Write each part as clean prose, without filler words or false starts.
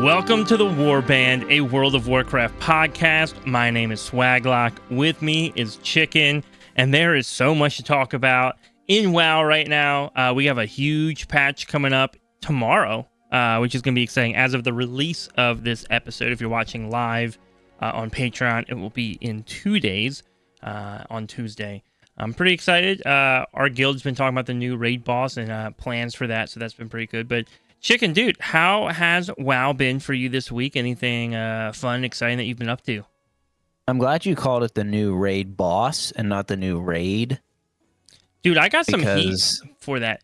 Welcome to the Warband, a World of Warcraft podcast. My name is Swaglock. With me is Chicken, and there is so much to talk about in WoW right now. We have a huge patch coming up tomorrow, which is going to be exciting. As of the release of this episode, if you're watching live on Patreon, it will be in 2 days on Tuesday. I'm pretty excited. Our guild's been talking about the new raid boss and plans for that, so that's been pretty good. But Chicken, dude, how has WoW been for you this week? Anything fun, exciting that you've been up to? I'm glad you called it the new raid boss and not the new raid. Dude, I got some heat for that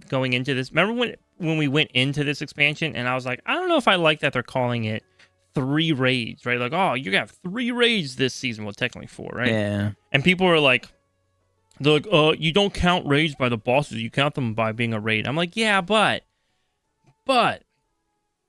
going into this. Remember when we went into this expansion and I was like, I don't know if I like that they're calling it 3 raids, right? Like, oh, you got 3 raids this season. Well, technically 4, right? Yeah. And people were like, you don't count raids by the bosses. You count them by being a raid. I'm like, yeah, but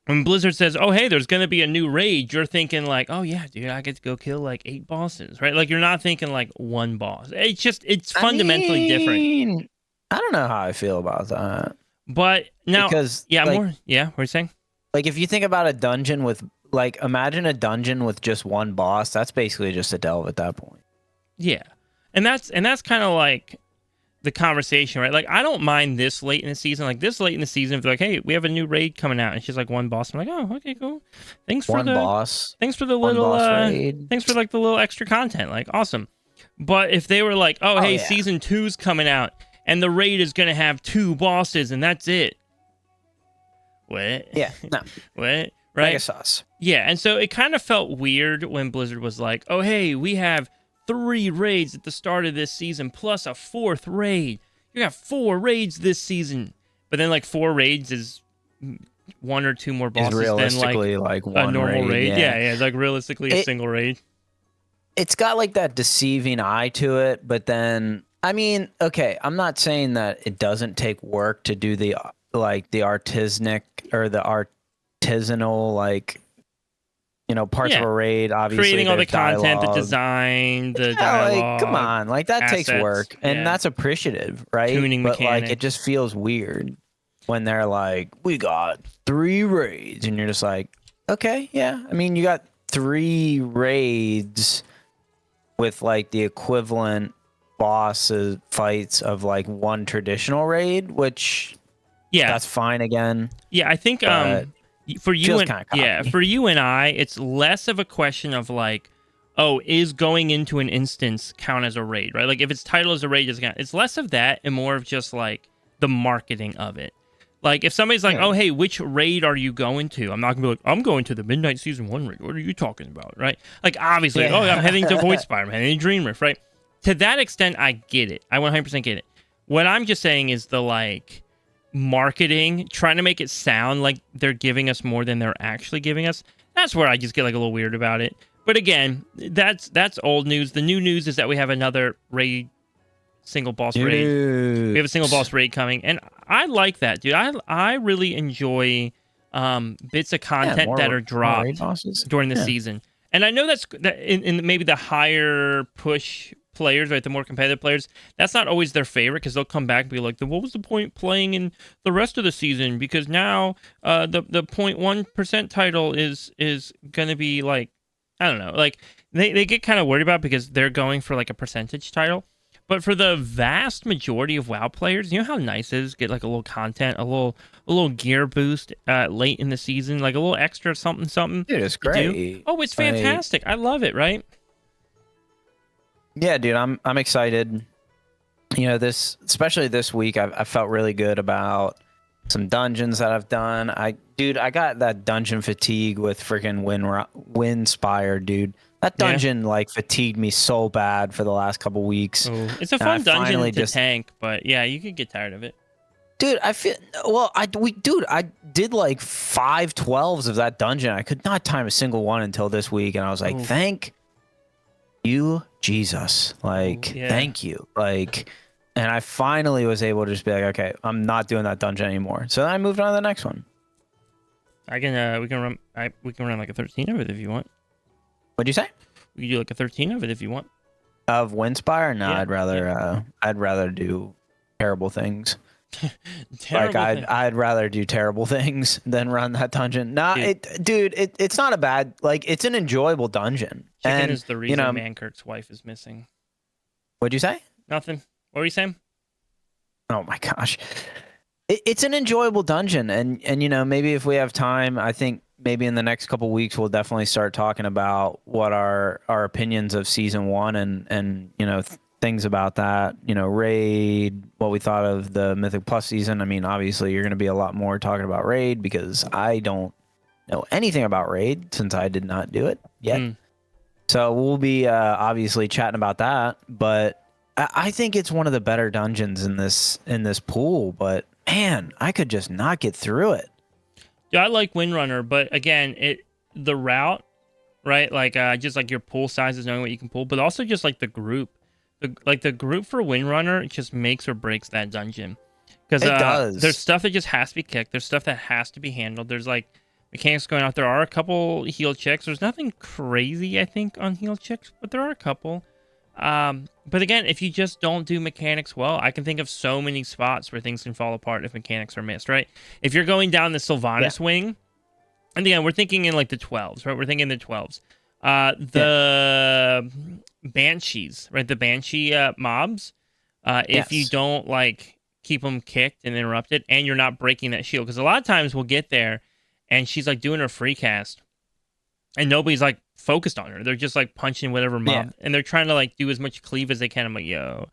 when Blizzard says, oh, hey, there's going to be a new raid, you're thinking like, oh, yeah, dude, I get to go kill like 8 bosses, right? Like, you're not thinking like 1 boss. It's fundamentally different. I don't know how I feel about that. But now, because, what are you saying? Like, if you think about a dungeon with, like, imagine a dungeon with just 1 boss, that's basically just a delve at that point. Yeah. And that's kind of like the conversation, right? Like, I don't mind this late in the season. Like, this late in the season, if they're like, hey, we have a new raid coming out, and it's just like 1 boss. I'm like, oh, okay, cool. Thanks for the boss. Thanks for the little thanks for like the little extra content. Like, awesome. But if they were like, oh, hey, yeah, season 2's coming out, and the raid is gonna have 2 bosses, and that's it. What? Yeah. No. What? Right? Mega sauce. Yeah, and so it kind of felt weird when Blizzard was like, oh, hey, we have 3 raids at the start of this season, plus a 4th raid. You got 4 raids this season. But then, like, 4 raids is 1 or 2 more bosses than, like one a normal raid. Yeah, it's like realistically a single raid. It's got, like, that deceiving eye to it, but then, I mean, okay, I'm not saying that it doesn't take work to do the, like, the artisanal, like, you know, parts of a raid, obviously. Creating all the content, dialogue, the design, the dialogue. Like, come on. Like, that assets, takes work. And that's appreciative, right? Tuning but, mechanics. like, it just feels weird when they're like, we got 3 raids. And you're just like, okay, yeah. I mean, you got 3 raids with, like, the equivalent boss fights of, like, 1 traditional raid, which, that's fine again. Yeah, I think... For you and I, it's less of a question of like, oh, is going into an instance count as a raid, right? Like if it's titled as a raid, it's less of that and more of just like the marketing of it. Like if somebody's like, oh, hey, which raid are you going to? I'm not gonna be like, I'm going to the Midnight Season 1 raid. What are you talking about, right? Like obviously, I'm heading to Voidspire, I'm heading to Dreamrift, right? To that extent, I get it. I 100% get it. What I'm just saying is the like marketing, trying to make it sound like they're giving us more than they're actually giving us. That's where I just get like a little weird about it. But again, that's old news. The new news is that we have another raid, single boss raid. We have a single boss raid coming, and I like that, dude. I really enjoy bits of content that are dropped during the season. And I know that in maybe the higher push players, right, the more competitive players, that's not always their favorite because they'll come back and be like, what was the point playing in the rest of the season? Because now the 0.1% title is going to be like, I don't know, like they get kind of worried about it because they're going for like a percentage title. But for the vast majority of WoW players, you know how nice it is to get like a little content, a little gear boost late in the season, like a little extra something. Dude, it's great. Oh, it's fantastic. I love it, right? Yeah, dude, I'm excited. You know, especially this week, I felt really good about some dungeons that I've done. I got that dungeon fatigue with freaking Windspire, dude. That dungeon like fatigued me so bad for the last couple weeks. Ooh. It's a fun dungeon to tank, but yeah, you could get tired of it. Dude, I did like 5 12s of that dungeon. I could not time a single one until this week, and I was like, thank you, Jesus. Like, thank you. Like, and I finally was able to just be like, okay, I'm not doing that dungeon anymore. So then I moved on to the next one. We can run like a 13 of it if you want. What'd you say? We can do like a 13 of it if you want. Of Windspire? No, I'd rather do terrible things. Like I'd rather do terrible things than run that dungeon. Nah, it's not a bad, like, it's an enjoyable dungeon. Chicken is the reason Mankirk's wife is missing. What'd you say? Nothing. What were you saying? Oh my gosh. It's an enjoyable dungeon, and maybe if we have time, I think maybe in the next couple weeks we'll definitely start talking about what our opinions of season 1 and things about that, raid, what we thought of the Mythic Plus season. I mean, obviously you're going to be a lot more talking about raid because I don't know anything about raid since I did not do it yet. So we'll be obviously chatting about that, but I think it's one of the better dungeons in this pool, but man, I could just not get through it. Yeah, I like Windrunner, but again, the route, right? Like just like your pool sizes, knowing what you can pull, but also just like the group. The group for Windrunner just makes or breaks that dungeon. Because it does. There's stuff that just has to be kicked. There's stuff that has to be handled. There's like mechanics going out. There are a couple heal checks. There's nothing crazy, I think, on heal checks, but there are a couple. But again, if you just don't do mechanics well, I can think of so many spots where things can fall apart if mechanics are missed, right? If you're going down the Sylvanas wing, and again, we're thinking in like the 12s, right? We're thinking the 12s. The Banshees, right? The Banshee mobs, if you don't like keep them kicked and interrupted, and you're not breaking that shield, because a lot of times we'll get there, and she's like doing her free cast, and nobody's like focused on her. They're just like punching whatever mob, and they're trying to like do as much cleave as they can. I'm like, yo,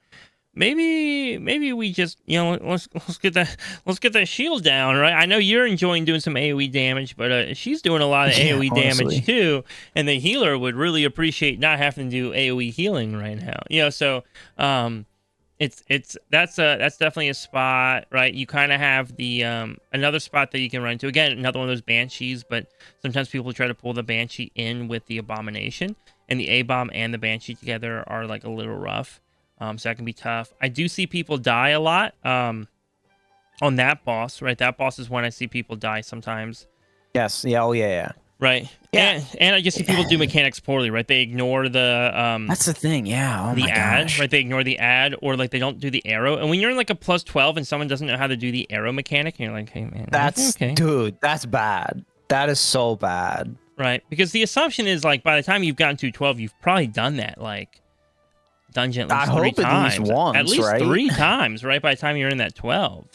maybe we just let's get that shield down, right? I know you're enjoying doing some AoE damage, but she's doing a lot of AoE damage too, and the healer would really appreciate not having to do AoE healing right now. So that's definitely a spot, right? You kind of have the another spot that you can run to. Again, another one of those Banshees, but sometimes people try to pull the Banshee in with the Abomination, and the A-Bomb and the Banshee together are like a little rough. So that can be tough. I do see people die a lot on that boss, right? That boss is when I see people die sometimes. Yes. Yeah. Oh, yeah. Right. Yeah. And I just see people do mechanics poorly, right? They ignore the that's the thing, yeah. Oh the my ad, gosh. right? They ignore the ad, or like they don't do the arrow. And when you're in like a plus 12 and someone doesn't know how to do the arrow mechanic, and you're like, hey man, that's okay. Dude, that's bad. That is so bad. Right. Because the assumption is like by the time you've gotten to 12, you've probably done that like dungeon at least three times. At least once, at least right? 3 times, right? By the time you're in that 12.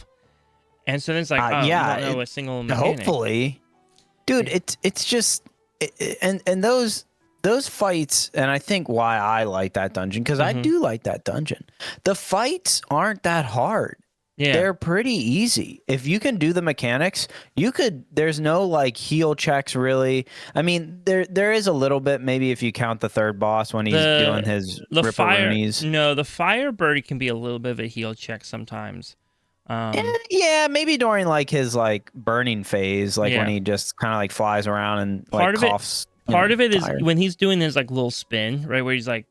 And so then it's like, you don't know a single mechanic. Hopefully. Dude, it's just and those fights, and I think why I like that dungeon, because I do like that dungeon. The fights aren't that hard. Yeah. They're pretty easy. If you can do the mechanics, there's no like heal checks really. I mean, there is a little bit, maybe if you count the third boss when he's doing his ripperoonies. No, the Firebird can be a little bit of a heal check sometimes. Yeah, maybe during like his like burning phase, like when he just kind of like flies around and like coughs. Part of it is when he's doing his like little spin, right, where he's like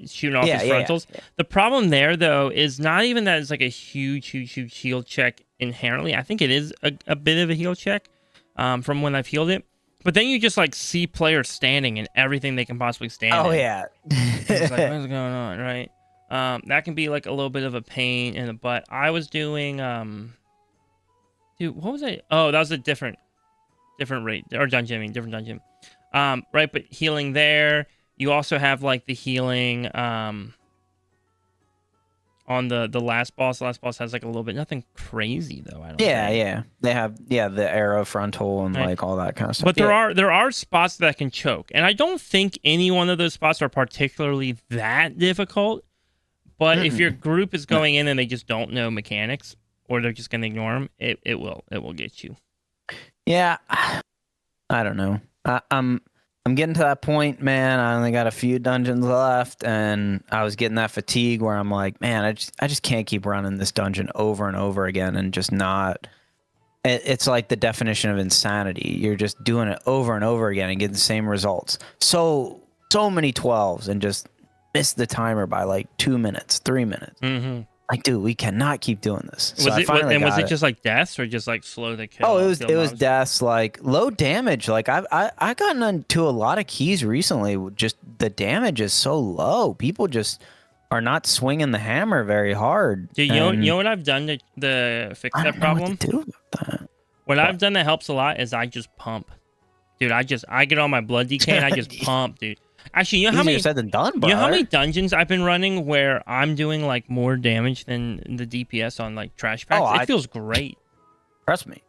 shooting off his frontals. Yeah. The problem there though is not even that it's like a huge heal check inherently. I think it is a bit of a heal check from when I've healed it. But then you just like see players standing in everything they can possibly stand in. Oh yeah. It's like, what's going on, right? That can be like a little bit of a pain in the butt. I was doing dude, what was I? Oh, that was a different raid or dungeon. I mean, different dungeon. Right, but healing there. You also have like the healing on the last boss. The last boss has like a little bit, nothing crazy though. I don't. Yeah. They have the arrow frontal and like all that kind of stuff. But there are spots that can choke, and I don't think any one of those spots are particularly that difficult. But if your group is going in and they just don't know mechanics, or they're just gonna ignore them, it will get you. Yeah, I don't know. I'm getting to that point, man. I only got a few dungeons left, and I was getting that fatigue where I'm like, man, I just can't keep running this dungeon over and over again and just not. It's like the definition of insanity. You're just doing it over and over again and getting the same results. So many 12s and just miss the timer by like 2 minutes, 3 minutes. Mm-hmm. Like, dude, we cannot keep doing this. So was it just like deaths or just like slow the kill? Oh, it was deaths, like low damage. Like I gotten into a lot of keys recently. Just the damage is so low. People just are not swinging the hammer very hard. Dude, you know what I've done to fix that problem? What to do with that. What I've done that helps a lot is I just pump. Dude, I get on my blood decay and I just pump, dude. Actually, you know how many said than done, bro. You know how many dungeons I've been running where I'm doing like more damage than the DPS on like trash packs? It feels great. Trust me,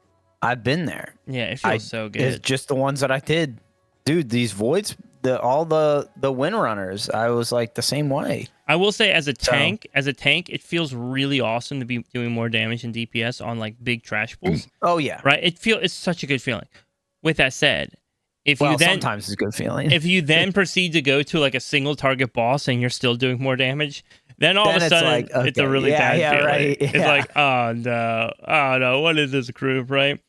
I've been there. Yeah, it feels so good. It's just the ones that I did, dude. These voids, all the wind runners, I was like the same way. I will say, as a tank, it feels really awesome to be doing more damage than DPS on like big trash pools. Oh yeah, right. It's such a good feeling. With that said, sometimes it's a good feeling. If you then proceed to go to like a single target boss and you're still doing more damage, then all of a sudden it's a really bad feeling. Right. It's like, oh no, what is this group, right?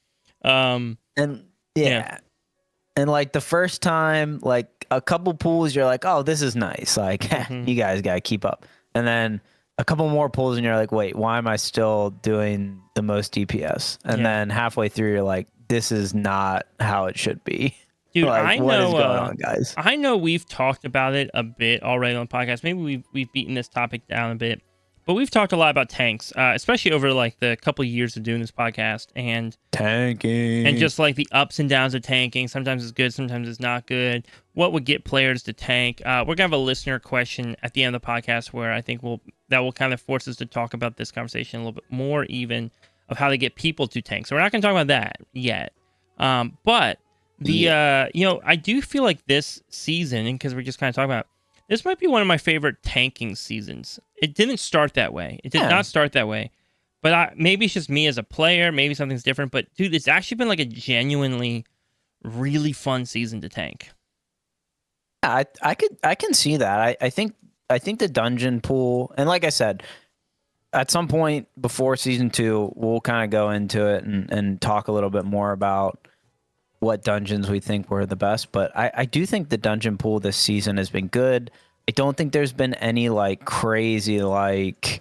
And like the first time, like a couple pools, you're like, oh, this is nice. Like, you guys gotta keep up. And then a couple more pulls, and you're like, wait, why am I still doing the most DPS? And then halfway through, you're like, this is not how it should be. Dude, like, I know. What is going on, guys? I know we've talked about it a bit already on the podcast. Maybe we've beaten this topic down a bit, but we've talked a lot about tanks, especially over like the couple of years of doing this podcast and tanking, and just like the ups and downs of tanking. Sometimes it's good, sometimes it's not good. What would get players to tank? We're gonna have a listener question at the end of the podcast where I think that will kind of force us to talk about this conversation a little bit more, even of how to get people to tank. So we're not gonna talk about that yet, but. I do feel like this season, and because we're just kind of talking about, this might be one of my favorite tanking seasons. It didn't start that way. It did not start that way. But maybe it's just me as a player. Maybe something's different. But dude, it's actually been like a genuinely, really fun season to tank. I can see that. I think the dungeon pool, and like I said, at some point before season 2, we'll kind of go into it and talk a little bit more about what dungeons we think were the best, but I do think the dungeon pool this season has been good. I don't think there's been any like crazy like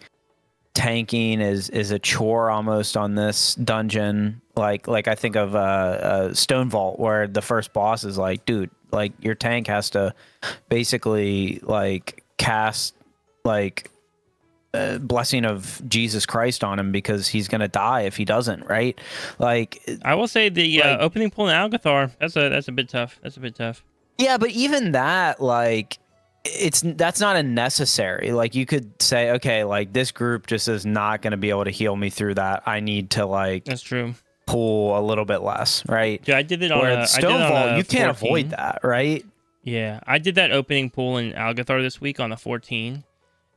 tanking is a chore almost on this dungeon. Like I think of Stone Vault, where the first boss is like, dude, like your tank has to basically like cast like blessing of Jesus Christ on him because he's gonna die if he doesn't, right? Like, I will say the opening pool in Algathar, that's a bit tough. That's a bit tough. Yeah, but even that, like, that's not a necessary. Like, you could say, okay, like this group just is not gonna be able to heal me through that. I need to like. That's true. Pull a little bit less, right? Yeah, I did it on Stone Vault. You can't avoid that, right? Yeah, I did that opening pool in Algathar this week on the 14.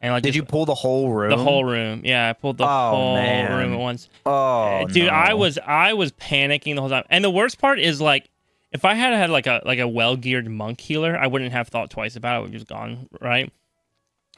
And like, did you pull the whole room? The whole room, yeah. I pulled the whole room at once. Oh, dude, no. I was panicking the whole time. And the worst part is like, if I had like a well geared monk healer, I wouldn't have thought twice about it. I would have just gone right.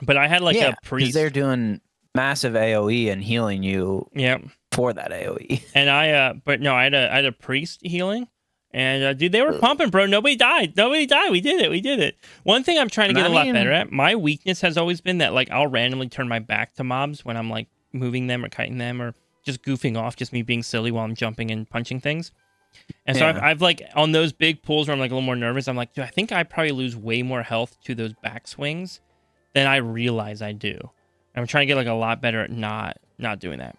But I had like a priest. They're doing massive AOE and healing you. Yep. For that AOE. And I had a priest healing. And dude, they were pumping, bro. Nobody died. We did it. One thing I'm trying to get a lot better at, my weakness has always been that like I'll randomly turn my back to mobs when I'm like moving them or kiting them or just goofing off, just me being silly while I'm jumping and punching things. And so I've like on those big pulls where I'm like a little more nervous, I'm like, dude, I think I probably lose way more health to those back swings than I realize I do. I'm trying to get like a lot better at not doing that.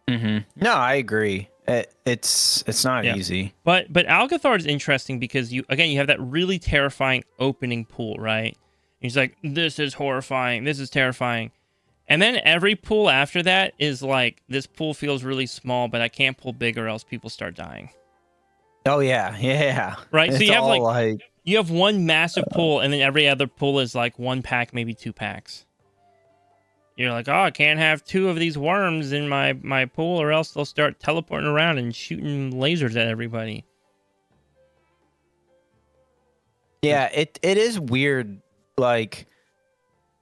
Mm-hmm. No, I agree. It's not easy. But Algathar is interesting because you have that really terrifying opening pool, right? He's like, this is horrifying, this is terrifying. And then every pool after that is like, this pool feels really small, but I can't pull big or else people start dying. Oh yeah. Right? So you have like you have one massive pool and then every other pool is like 1 pack, maybe 2 packs. You're like, oh, I can't have 2 of these worms in my pool or else they'll start teleporting around and shooting lasers at everybody. Yeah, it is weird, like,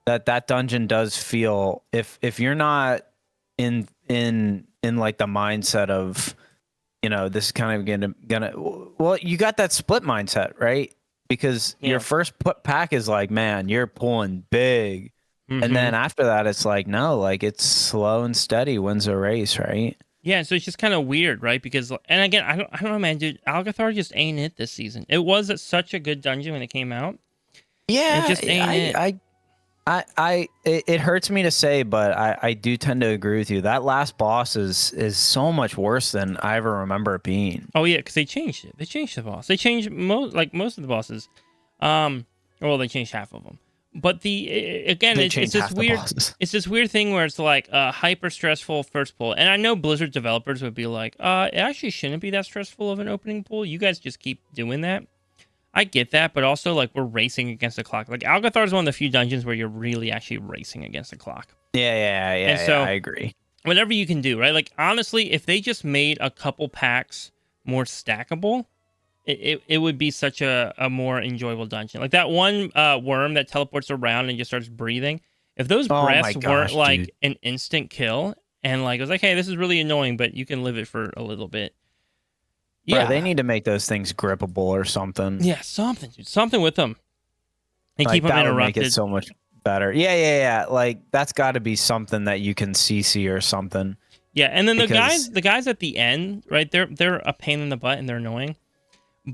that dungeon does feel, if you're not in like the mindset of, you know, this is kind of gonna well, you got that split mindset, right? Because your first pack is like, man, you're pulling big. Mm-hmm. And then after that, it's like, no, like it's slow and steady wins a race, right? Yeah, so it's just kind of weird, right? Because, and again, I don't know, man, dude. Algathar just ain't it this season. It was such a good dungeon when it came out. Yeah, it just ain't it. It hurts me to say, but I do tend to agree with you. That last boss is so much worse than I ever remember it being. Oh yeah, because they changed it. They changed the boss. They changed most of the bosses. Well, they changed half of them. But again, it's this weird. It's this weird thing where it's like a hyper stressful first pull. And I know Blizzard developers would be like, it actually shouldn't be that stressful of an opening pull. You guys just keep doing that. I get that, but also like we're racing against the clock. Like Algathar is one of the few dungeons where you're really actually racing against the clock. Yeah. And so I agree. Whatever you can do, right? Like honestly, if they just made a couple packs more stackable, it would be such a more enjoyable dungeon. Like that one worm that teleports around and just starts breathing. If those breaths weren't like an instant kill and like it was like, hey, this is really annoying, but you can live it for a little bit. Yeah, they need to make those things grippable or something. Yeah, something, dude. Something with them. And keep them interrupted. Would make it so much better. Yeah. Like that's got to be something that you can CC or something. Yeah, and then the guys at the end, right? They're a pain in the butt and they're annoying.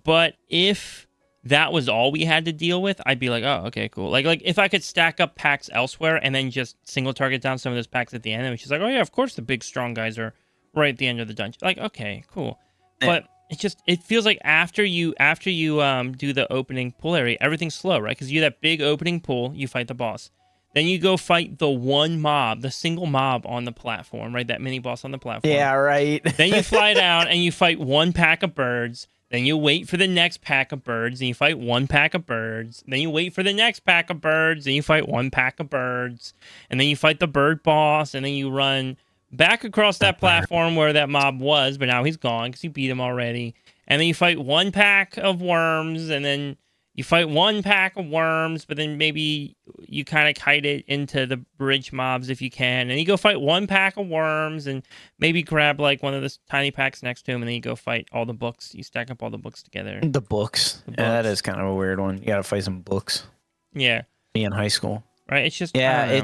But if that was all we had to deal with, I'd be like, oh, okay, cool. Like if I could stack up packs elsewhere and then just single target down some of those packs at the end, and she's like, oh yeah, of course the big strong guys are right at the end of the dungeon. Like, okay, cool. But it feels like after you do the opening pull area, everything's slow, right? Because you do that big opening pull, you fight the boss. Then you go fight the one mob, the single mob on the platform, right? That mini boss on the platform. Yeah, right. Then you fly down and you fight one pack of birds. Then you wait for the next pack of birds, and you fight one pack of birds. Then you wait for the next pack of birds, and you fight one pack of birds. And then you fight the bird boss, and then you run back across that platform where that mob was, but now he's gone because you beat him already. And then you fight one pack of worms, and then you fight one pack of worms, but then maybe you kind of kite it into the bridge mobs if you can. And you go fight one pack of worms and maybe grab like one of the tiny packs next to him, and then you go fight all the books. You stack up all the books together. The books. Yeah, that is kind of a weird one. You got to fight some books. Yeah. Me in high school. Right? It's just, yeah,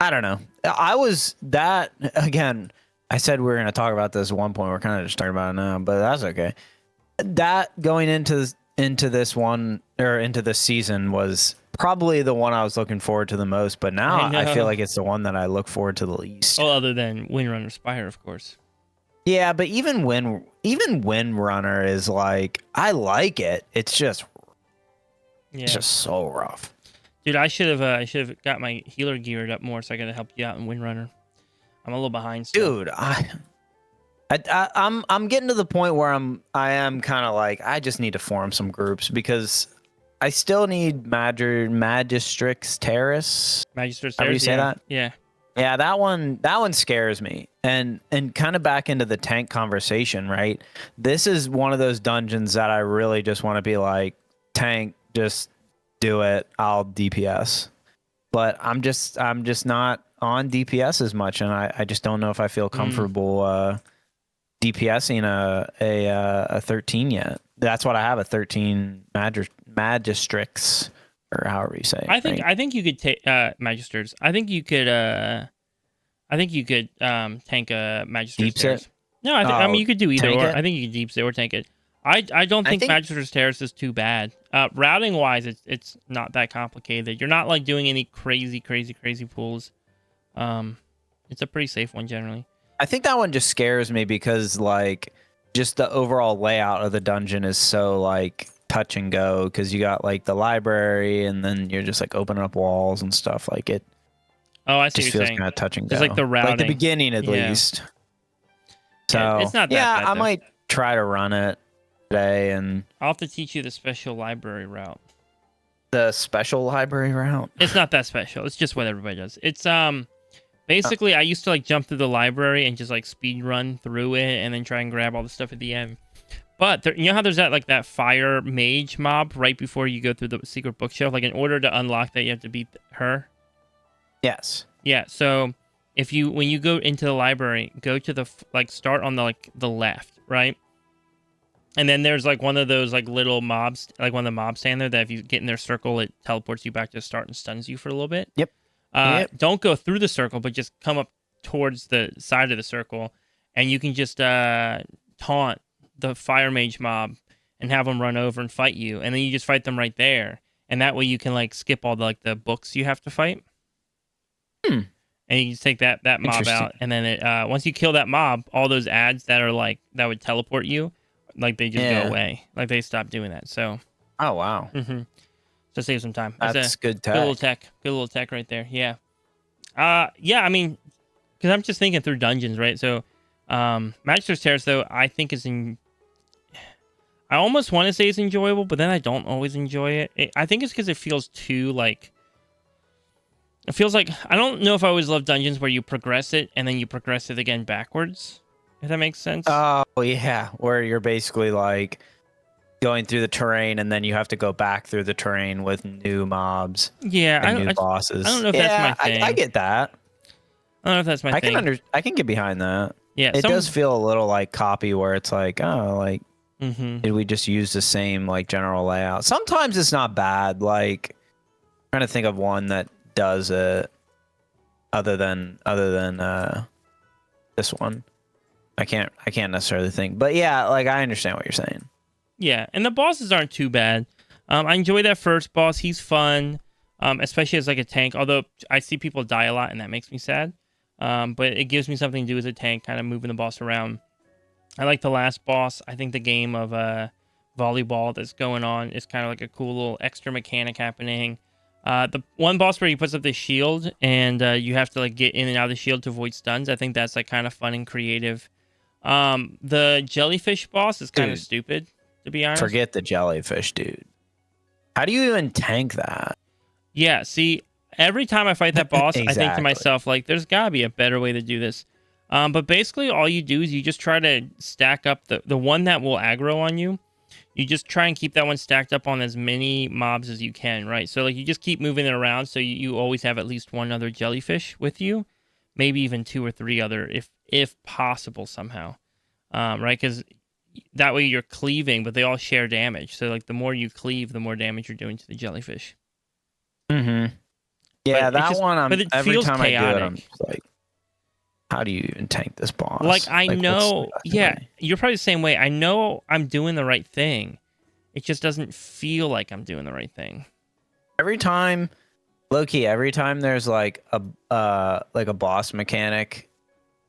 I don't know. I was that, again, I said we were going to talk about this at one point. We're kind of just talking about it now, but that's okay. That going into this one, or into this season, was probably the one I was looking forward to the most, but now I feel like it's the one that I look forward to the least. Well, other than Windrunner Spire, of course. Yeah, but even Windrunner is like, I like it. It's just so rough. Dude, I should have got my healer geared up more so I could help you out in Windrunner. I'm a little behind still. Dude, I'm getting to the point where I am kind of like, I just need to form some groups because I still need Magistrix Terrace. Magistrix Terrace. How do you say that? Yeah. Yeah, that one scares me. And kind of back into the tank conversation, right? This is one of those dungeons that I really just want to be like, tank, just do it. I'll DPS. But I'm just not on DPS as much, and I just don't know if I feel comfortable DPSing a 13 yet. That's what I have, a 13 Magistrix, or however you say it. I think you could take Magisters. I think you could tank a Magistrix Terrace. No, I mean you could do either or. I think you could deep it or tank it. I don't think Magistrix Terrace is too bad. Routing wise, it's not that complicated. You're not like doing any crazy pulls. It's a pretty safe one generally. I think that one just scares me because like just the overall layout of the dungeon is so like touch and go, because you got like the library and then you're just like opening up walls and stuff like it. Oh, I see. Just feels kind of touch and go. It's like the routing, like the beginning at least. So it's not that bad, I might try to run it today, and I'll have to teach you the special library route. The special library route? It's not that special. It's just what everybody does. It's basically I used to like jump through the library and just like speed run through it and then try and grab all the stuff at the end. But you know how there's that fire mage mob right before you go through the secret bookshelf? Like in order to unlock that, you have to beat her. Yes. Yeah. So when you go into the library, go to start on the left, right? And then there's like one of those like little mobs, like one of the mobs stand there that if you get in their circle, it teleports you back to the start and stuns you for a little bit. Yep. Don't go through the circle, but just come up towards the side of the circle, and you can just taunt the fire mage mob and have them run over and fight you, and then you just fight them right there. and that way you can like skip all the like the books you have to fight. And you just take that mob out, and then it once you kill that mob, all those ads that are like that would teleport you, like they just go away, like they stop doing that. So. Oh wow. So save some time. That's good tech. Good little tech right there. Yeah. Yeah. I mean, because I'm just thinking through dungeons, right? So, Magister's Terrace though, I think is I almost want to say it's enjoyable, but then I don't always enjoy it. I think it's because it feels too like. It feels like I don't know if I always love dungeons where you progress it and then you progress it again backwards. If that makes sense. Oh yeah, where you're basically like going through the terrain and then you have to go back through the terrain with new mobs. Yeah, and new bosses. I don't know if that's my thing. I get that. I don't know if that's my thing. I can get behind that. Yeah, it does feel a little like copy where it's like, oh, like did we just use the same like general layout? Sometimes it's not bad. Like I'm trying to think of one that does it other than this one. I can't necessarily think, but yeah, like I understand what you're saying. Yeah, and the bosses aren't too bad. I enjoy that first boss. He's fun, especially as like a tank. Although I see people die a lot, and that makes me sad. But it gives me something to do as a tank, kind of moving the boss around. I like the last boss. I think the game of volleyball that's going on is kind of like a cool little extra mechanic happening. The one boss where he puts up the shield and you have to like get in and out of the shield to avoid stuns. I think that's like kind of fun and creative. The jellyfish boss is kind of stupid, to be honest. Forget the jellyfish, dude. How do you even tank that? Yeah, see, every time I fight that boss, I think to myself, like, there's gotta be a better way to do this. But basically, all you do is you just try to stack up the one that will aggro on you. You just try and keep that one stacked up on as many mobs as you can, right? So, like, you just keep moving it around so you always have at least one other jellyfish with you. Maybe even 2 or 3 other, if possible, somehow. Right? Because that way you're cleaving, but they all share damage. So, like, the more you cleave, the more damage you're doing to the jellyfish. Mm-hmm. Yeah, that one, every time chaotic. I do it, I'm just like, how do you even tank this boss? Like, I know, yeah, you're probably the same way. I know I'm doing the right thing. It just doesn't feel like I'm doing the right thing. Every time, low-key, every time there's like a boss mechanic,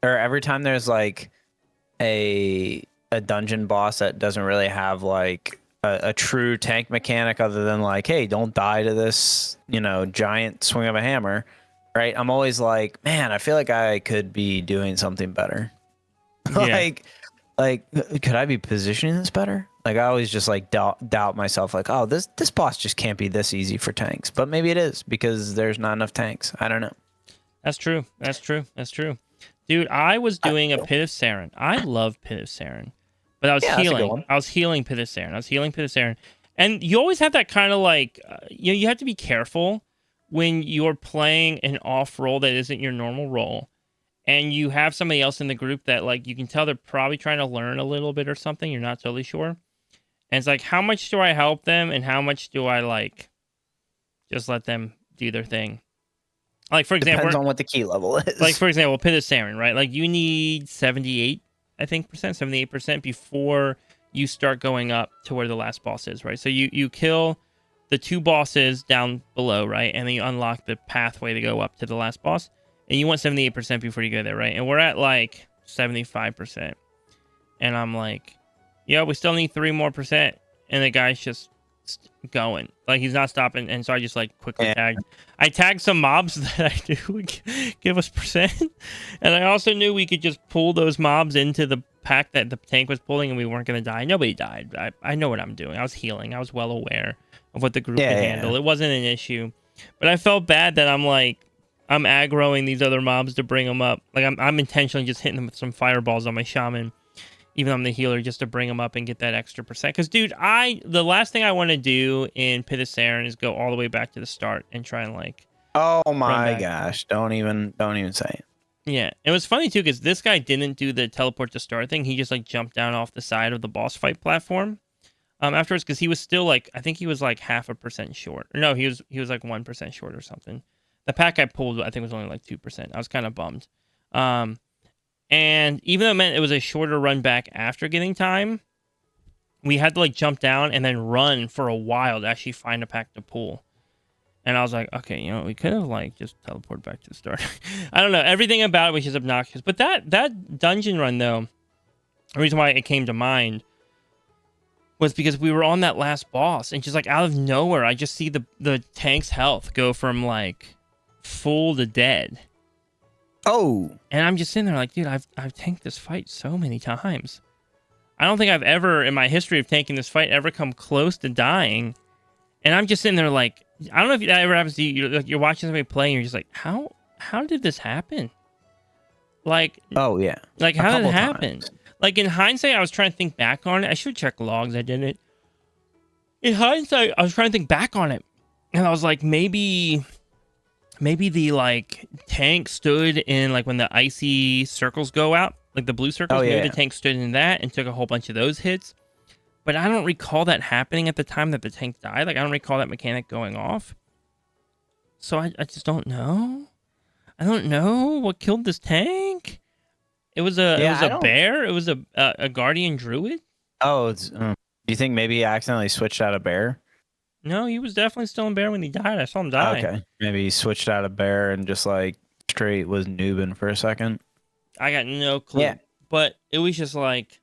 or every time there's like a dungeon boss that doesn't really have like a true tank mechanic other than like, hey, don't die to this, giant swing of a hammer. Right, I'm always like, man, I feel like I could be doing something better. Yeah. like, could I be positioning this better? Like, I always just like doubt myself. Like, oh, this boss just can't be this easy for tanks. But maybe it is because there's not enough tanks. I don't know. That's true. Dude, I was doing a Pit of Saren. I love Pit of Saren, but I was healing. I was healing Pit of Saren. And you always have that kind of like, you have to be careful when you're playing an off role that isn't your normal role, and you have somebody else in the group that like you can tell they're probably trying to learn a little bit or something. You're not totally sure, and it's like, how much do I help them, and how much do I like just let them do their thing? Like, for example, depends on what the key level is. Like, for example, Pit of Saren, right? Like, you need 78% before you start going up to where the last boss is, right? So you kill the 2 bosses down below, right? And then you unlock the pathway to go up to the last boss. And you want 78% before you go there, right? And we're at like 75%. And I'm like, yeah, we still need 3 more percent. And the guy's just going. Like, he's not stopping. And so I just like quickly tagged. I tagged some mobs that I knew would give us percent. And I also knew we could just pull those mobs into the pack that the tank was pulling and we weren't going to die. Nobody died. I know what I'm doing. I was healing. I was well aware of what the group could handle. It wasn't an issue, but I felt bad that I'm aggroing these other mobs to bring them up. Like, I'm intentionally just hitting them with some fireballs on my shaman, even though I'm the healer, just to bring them up and get that extra percent. Because, dude, the last thing I want to do in Pit of Saren is go all the way back to the start and try and like. Oh my gosh! Don't even say it. Yeah, it was funny too because this guy didn't do the teleport to start thing. He just like jumped down off the side of the boss fight platform. Afterwards, because he was still like, I think he was like 0.5% short. No, he was like 1% short or something. The pack I pulled, I think, was only like 2%. I was kind of bummed. And even though it meant it was a shorter run back after getting time, we had to like jump down and then run for a while to actually find a pack to pull. And I was like, okay, you know, we could have like just teleported back to the start. I don't know. Everything about it was just obnoxious. But that dungeon run though, the reason why it came to mind was because we were on that last boss, and just like out of nowhere, I just see the tank's health go from like full to dead. Oh. And I'm just sitting there like, dude, I've tanked this fight so many times. I don't think I've ever, in my history of tanking this fight, ever come close to dying. And I'm just sitting there like, I don't know if that ever happens to you. You're watching somebody play, and you're just like, how did this happen? Like, oh yeah, like how did it happen? Like in hindsight, I was trying to think back on it. I should check logs. I didn't. In hindsight, I was trying to think back on it, and I was like, maybe the like tank stood in like when the icy circles go out, like the blue circles. Oh, yeah. Maybe the tank stood in that and took a whole bunch of those hits. But I don't recall that happening at the time that the tank died. Like I don't recall that mechanic going off. So I just don't know. I don't know what killed this tank. It was a bear. It was a guardian druid. Oh, it's, do you think maybe he accidentally switched out of bear? No, he was definitely still in bear when he died. I saw him die. Okay, maybe he switched out of bear and just like straight was noobing for a second. I got no clue. Yeah. But it was just like,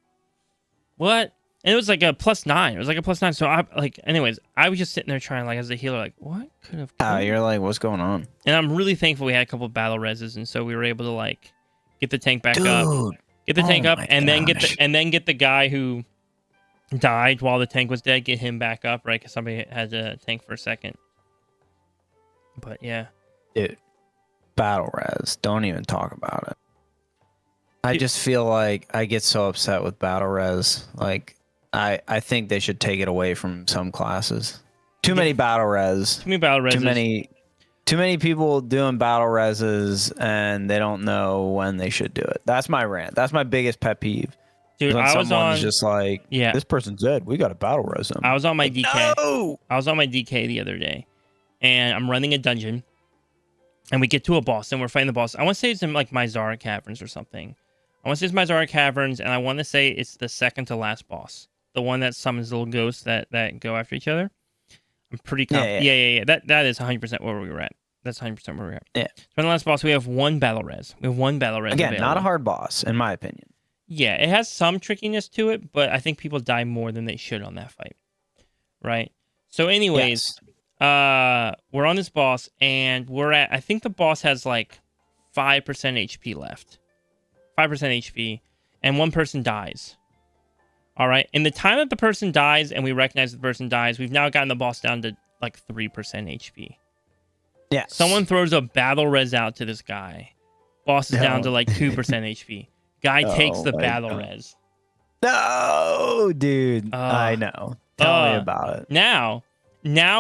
what? And it was like a +9. It was like a +9. So I like, anyways, I was just sitting there trying, like, as a healer, like, what could have? You're like, what's going on? And I'm really thankful we had a couple of battle reses, and so we were able to like get the tank back up, get the tank up, and then get the guy who died while the tank was dead, get him back up, right? Because somebody had a tank for a second. But yeah, dude, battle res. Don't even talk about it. I just feel like I get so upset with battle res. Like, I think they should take it away from some classes. Too many battle res. Too many battle reses. Too many people doing battle reses, and they don't know when they should do it. That's my rant. That's my biggest pet peeve. Dude, when I was on just like, yeah, this person's dead. We got to battle res them. I was on my DK. No! I was on my DK the other day, and I'm running a dungeon, and we get to a boss, and we're fighting the boss. I want to say it's in like Mizara Caverns or something. I want to say it's Mizara Caverns, and I want to say it's the second to last boss. The one that summons little ghosts that go after each other. I'm pretty confident. Yeah. That is 100% where we were at. That's 100% where we're at. Yeah. So in the last boss, we have one battle res. We have one battle res. Again, available. not a hard boss, in my opinion. Yeah, it has some trickiness to it, but I think people die more than they should on that fight. Right? So anyways, we're on this boss, and we're at, I think the boss has like 5% HP left. 5% HP, and one person dies. All right. In the time that the person dies and we recognize the person dies, we've now gotten the boss down to like 3% HP. Yes. Someone throws a battle res out to this guy. Boss is down to like 2% HP. Guy takes the battle res. No, dude. I know. Tell me about it. Now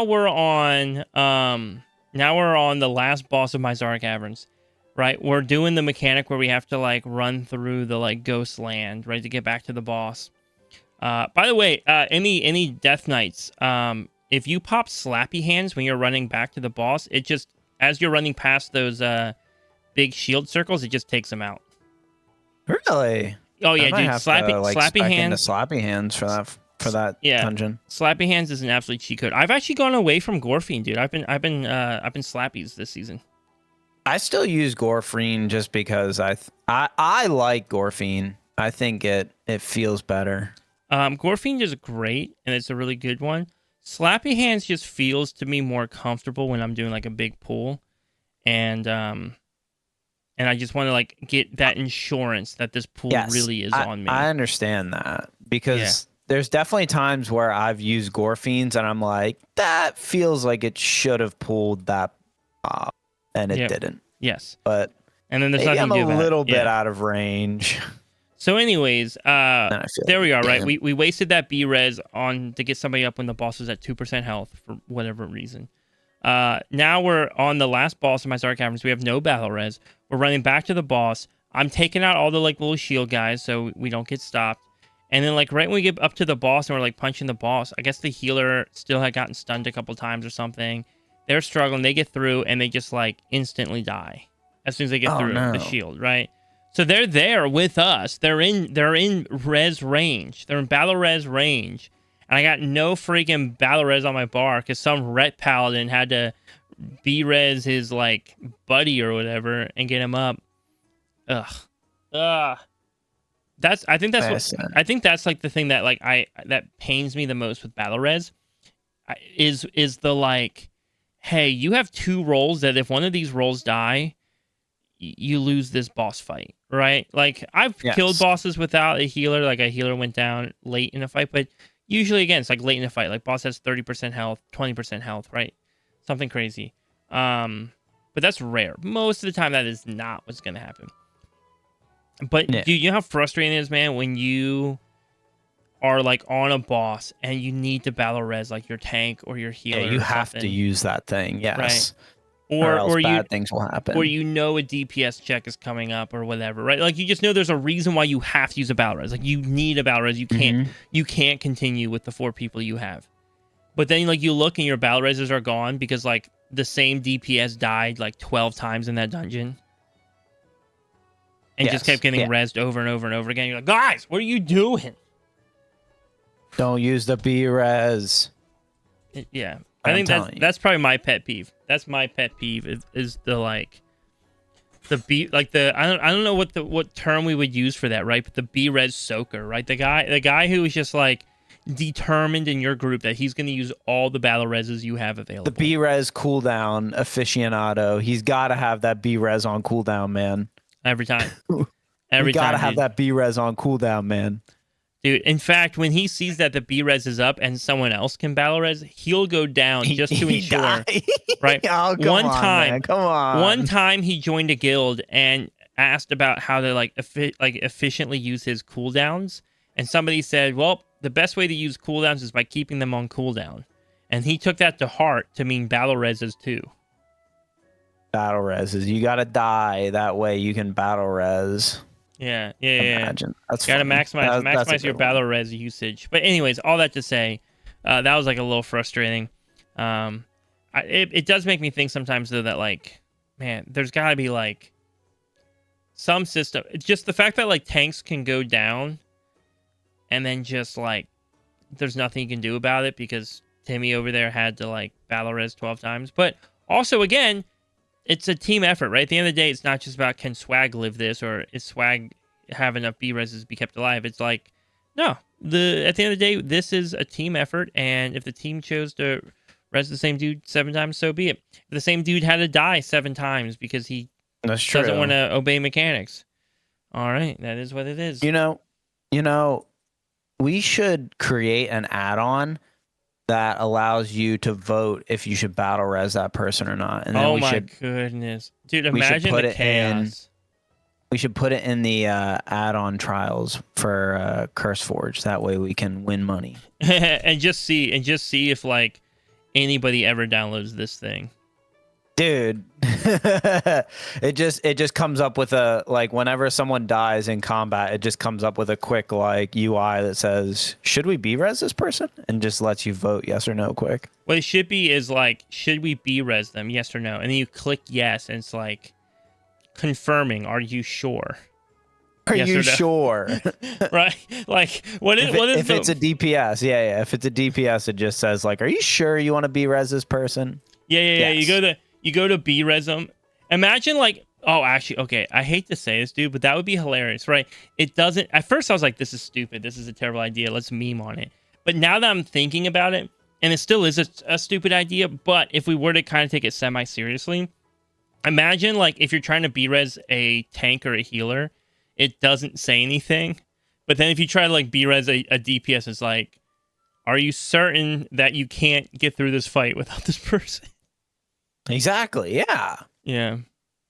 we're on the last boss of Mizara Caverns. Right? We're doing the mechanic where we have to like run through the like ghost land, right, to get back to the boss. By the way, any Death Knights, if you pop slappy hands when you're running back to the boss, it just, as you're running past those big shield circles, it just takes them out. Really? Oh yeah, dude. Slappy hands for that dungeon. Slappy hands is an absolute cheat code. I've actually gone away from Gorfiend, dude. I've been slappies this season. I still use Gorfiend just because I like Gorfiend. I think it feels better. Gorfiend is great, and it's a really good one. Slappy Hands just feels to me more comfortable when I'm doing like a big pull, and I just want to like get that insurance that this pull really is on me. I understand that because there's definitely times where I've used Gorfiends and I'm like, that feels like it should have pulled that pop, and it didn't. Yes, but and then there's maybe nothing to do about it. I'm a little bit out of range. So anyways, there we are, right? We wasted that B-res on to get somebody up when the boss was at 2% health for whatever reason. Now we're on the last boss of Mizara Caverns. We have no battle res. We're running back to the boss. I'm taking out all the like little shield guys so we don't get stopped. And then like right when we get up to the boss and we're like punching the boss, I guess the healer still had gotten stunned a couple times or something. They're struggling. They get through and they just like instantly die as soon as they get through the shield, right? So they're there with us. They're in res range. They're in battle res range. And I got no freaking battle res on my bar because some ret paladin had to B-res his like buddy or whatever and get him up. Ugh. I think that's like the thing that like that pains me the most with battle res is the like, hey, you have 2 rolls that if one of these rolls die, you lose this boss fight, right? Like I've killed bosses without a healer, like a healer went down late in a fight, but usually again it's like late in a fight, like boss has 30% health, 20% health, right? Something crazy. But that's rare. Most of the time that is not what's gonna happen. But dude, you know how frustrating it is, man, when you are like on a boss and you need to battle res like your tank or your healer. Yeah, you have to use that thing, yes. Right. Or else bad things will happen. Or you know a DPS check is coming up or whatever, right? Like you just know there's a reason why you have to use a battle res. Like you need a battle res. You can't continue with the 4 people you have. But then like you look and your battle reses are gone because like the same DPS died like 12 times in that dungeon. And just kept getting rezzed over and over and over again. You're like, guys, what are you doing? Don't use the B-res. Yeah. I think that's probably my pet peeve. That's my pet peeve is the like the B like the I don't know what term we would use for that, right? But the B-res soaker, right? The guy who is just like determined in your group that he's going to use all the battle reses you have available. The B-res cooldown aficionado. He's got to have that B-res on cooldown, man. Every time. You gotta have that B-res on cooldown, man. Dude, in fact, when he sees that the B-res is up and someone else can battle res, he'll go down just to ensure. Right? Oh, come on. One time he joined a guild and asked about how to like efficiently use his cooldowns. And somebody said, well, the best way to use cooldowns is by keeping them on cooldown. And he took that to heart to mean battle reses too. Battle reses. You gotta die that way you can battle res. Yeah. Imagine. That's gotta maximize your battle res usage. But anyways, all that to say, that was like a little frustrating. It does make me think sometimes though that like, man, there's gotta be like some system. It's just the fact that like tanks can go down, and then just like there's nothing you can do about it because Timmy over there had to like battle res 12 times. But also again, it's a team effort, right? At the end of the day, it's not just about can Swag live this or is Swag have enough B-reses to be kept alive. It's like, no, at the end of the day, this is a team effort. And if the team chose to res the same dude 7 times, so be it. If the same dude had to die 7 times because he doesn't want to obey mechanics. All right, that is what it is. You know, we should create an add-on that allows you to vote if you should battle res that person or not. And then goodness. Dude, imagine the chaos. We should put it in the add-on trials for CurseForge. That way we can win money. and just see if like anybody ever downloads this thing. Dude, it just comes up with a like whenever someone dies in combat, it just comes up with a quick like UI that says, should we B-res this person? And just lets you vote yes or no quick. What it should be is like, should we B-res them? Yes or no? And then you click yes, and it's like confirming, are you sure? Are you sure? Right? Like what is it's a DPS, yeah. If it's a DPS, it just says like, are you sure you want to B-res this person? Yeah. Yes. You go to B-res them. Imagine like, oh, actually, okay, I hate to say this, dude, but that would be hilarious, right? It doesn't, at first I was like, this is stupid. This is a terrible idea. Let's meme on it. But now that I'm thinking about it, and it still is a stupid idea, but if we were to kind of take it semi-seriously, imagine like if you're trying to B-res a tank or a healer, it doesn't say anything. But then if you try to like B-res a DPS, it's like, are you certain that you can't get through this fight without this person? Exactly, yeah. Yeah.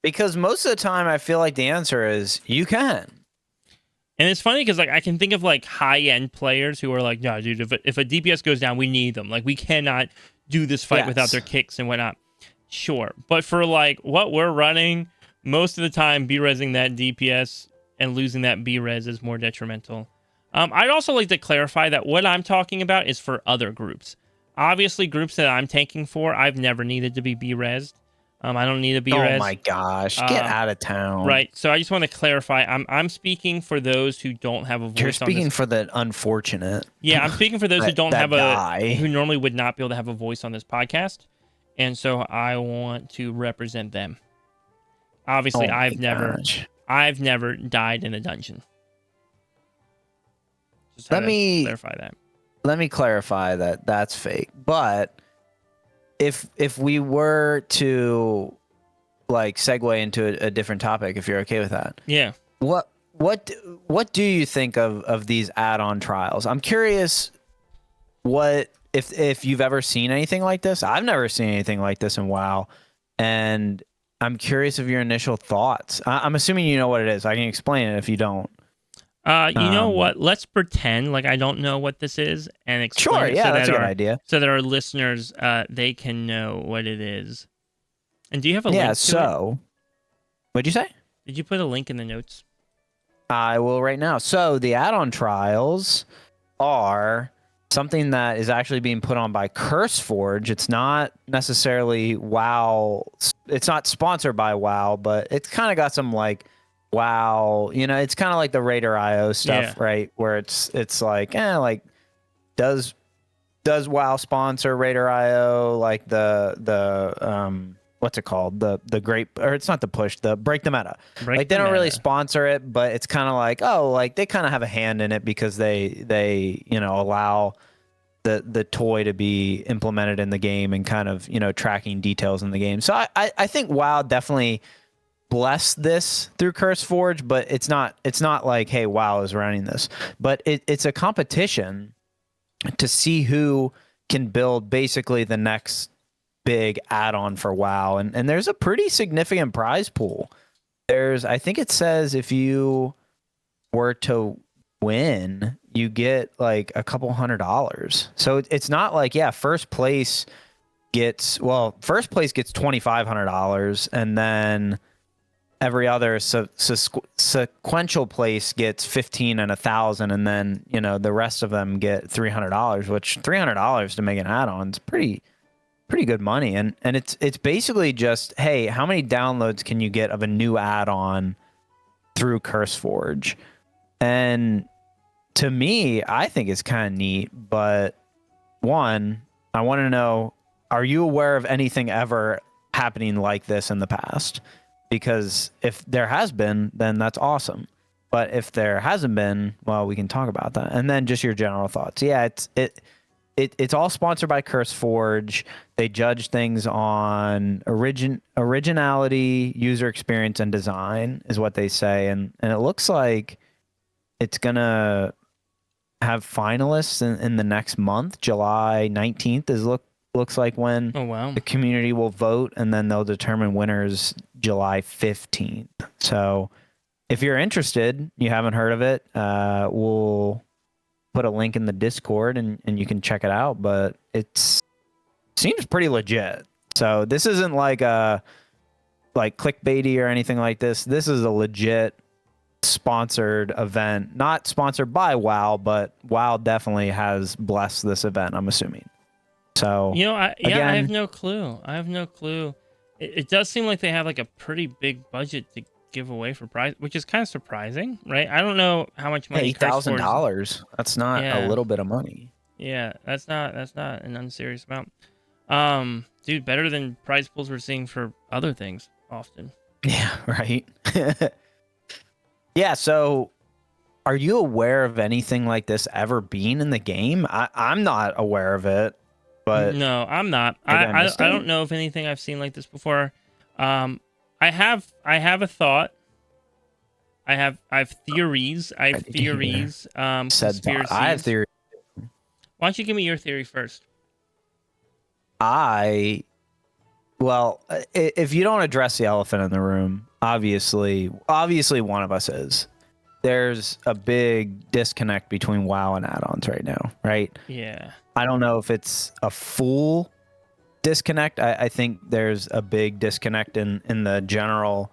Because most of the time, I feel like the answer is you can. And it's funny because like I can think of like high-end players who are like, no, dude, if a DPS goes down, we need them. Like we cannot do this fight without their kicks and whatnot. Sure. But for like what we're running, most of the time, B-resing that DPS and losing that B-res is more detrimental. I'd also like to clarify that what I'm talking about is for other groups. Obviously, groups that I'm tanking for, I've never needed to be B-resed. I don't need a Oh BRES. my gosh, get out of town. Right. So I just want to clarify. I'm speaking for those who don't have a voice. You're speaking for the unfortunate. Yeah, I'm speaking for those who don't have who normally would not be able to have a voice on this podcast, and so I want to represent them. Obviously, I've never died in a dungeon. Just let me clarify that. Let me clarify that that's fake. But if we were to like segue into a different topic, if you're okay with that. Yeah. What do you think of these add-on trials? I'm curious what if you've ever seen anything like this. I've never seen anything like this in WoW, and I'm curious of your initial thoughts. I'm assuming you know what it is. I can explain it if you don't. You know what? Let's pretend like I don't know what this is and explain sure, it yeah, that's a good idea. So that our listeners they can know what it is. And do you have a link to so what'd you say? Did you put a link in the notes? I will right now. So the add-on trials are something that is actually being put on by CurseForge. It's not necessarily WoW. It's not sponsored by WoW, but it's kind of got some like WoW. You know, it's kind of like the Raider.io stuff, right? Where it's like, does WoW sponsor Raider.io? Like the what's it called? The great, or it's not the push, the break the meta. They don't really sponsor it, but it's kind of like, they kind of have a hand in it because they allow the toy to be implemented in the game and kind of, tracking details in the game. So I think WoW definitely blessed this through CurseForge, but it's not like, hey, WoW is running this, but it's a competition to see who can build basically the next big add-on for WoW, and there's a pretty significant prize pool. I think it says if you were to win, you get like a couple $100. So it's not like, first place gets $2,500, and then every other sequential place gets 15 and 1,000, and then the rest of them get $300, which $300 to make an add-on is pretty good money. And it's basically just, hey, how many downloads can you get of a new add-on through CurseForge? And to me, I think it's kind of neat, but one, I want to know, are you aware of anything ever happening like this in the past? Because if there has been, then that's awesome. But if there hasn't been, well, we can talk about that. And then just your general thoughts. Yeah, it's all sponsored by CurseForge. They judge things on originality, user experience, and design is what they say. And it looks like it's going to have finalists in the next month. July 19th looks like when the community will vote, and then they'll determine winners July 15th. So if you're interested, you haven't heard of it, we'll put a link in the Discord and you can check it out, but it seems pretty legit. So this isn't like clickbaity or anything like this. This is a legit sponsored event, not sponsored by WoW, but WoW definitely has blessed this event, I'm assuming. So I have no clue. It does seem like they have like a pretty big budget to give away for prize, which is kind of surprising, right? I don't know how much money. $8,000. That's not a little bit of money. Yeah, that's not an unserious amount. Dude, better than prize pools we're seeing for other things often. Yeah, right. Yeah, so are you aware of anything like this ever being in the game? I'm not aware of it. But no, I'm not. I don't know of anything I've seen like this before. I have a thought. I have theories. I have theories. Conspiracies. I have theories. Why don't you give me your theory first? If you don't address the elephant in the room, obviously one of us is. There's a big disconnect between WoW and add-ons right now, right? Yeah. I don't know if it's a full disconnect. I think there's a big disconnect in the general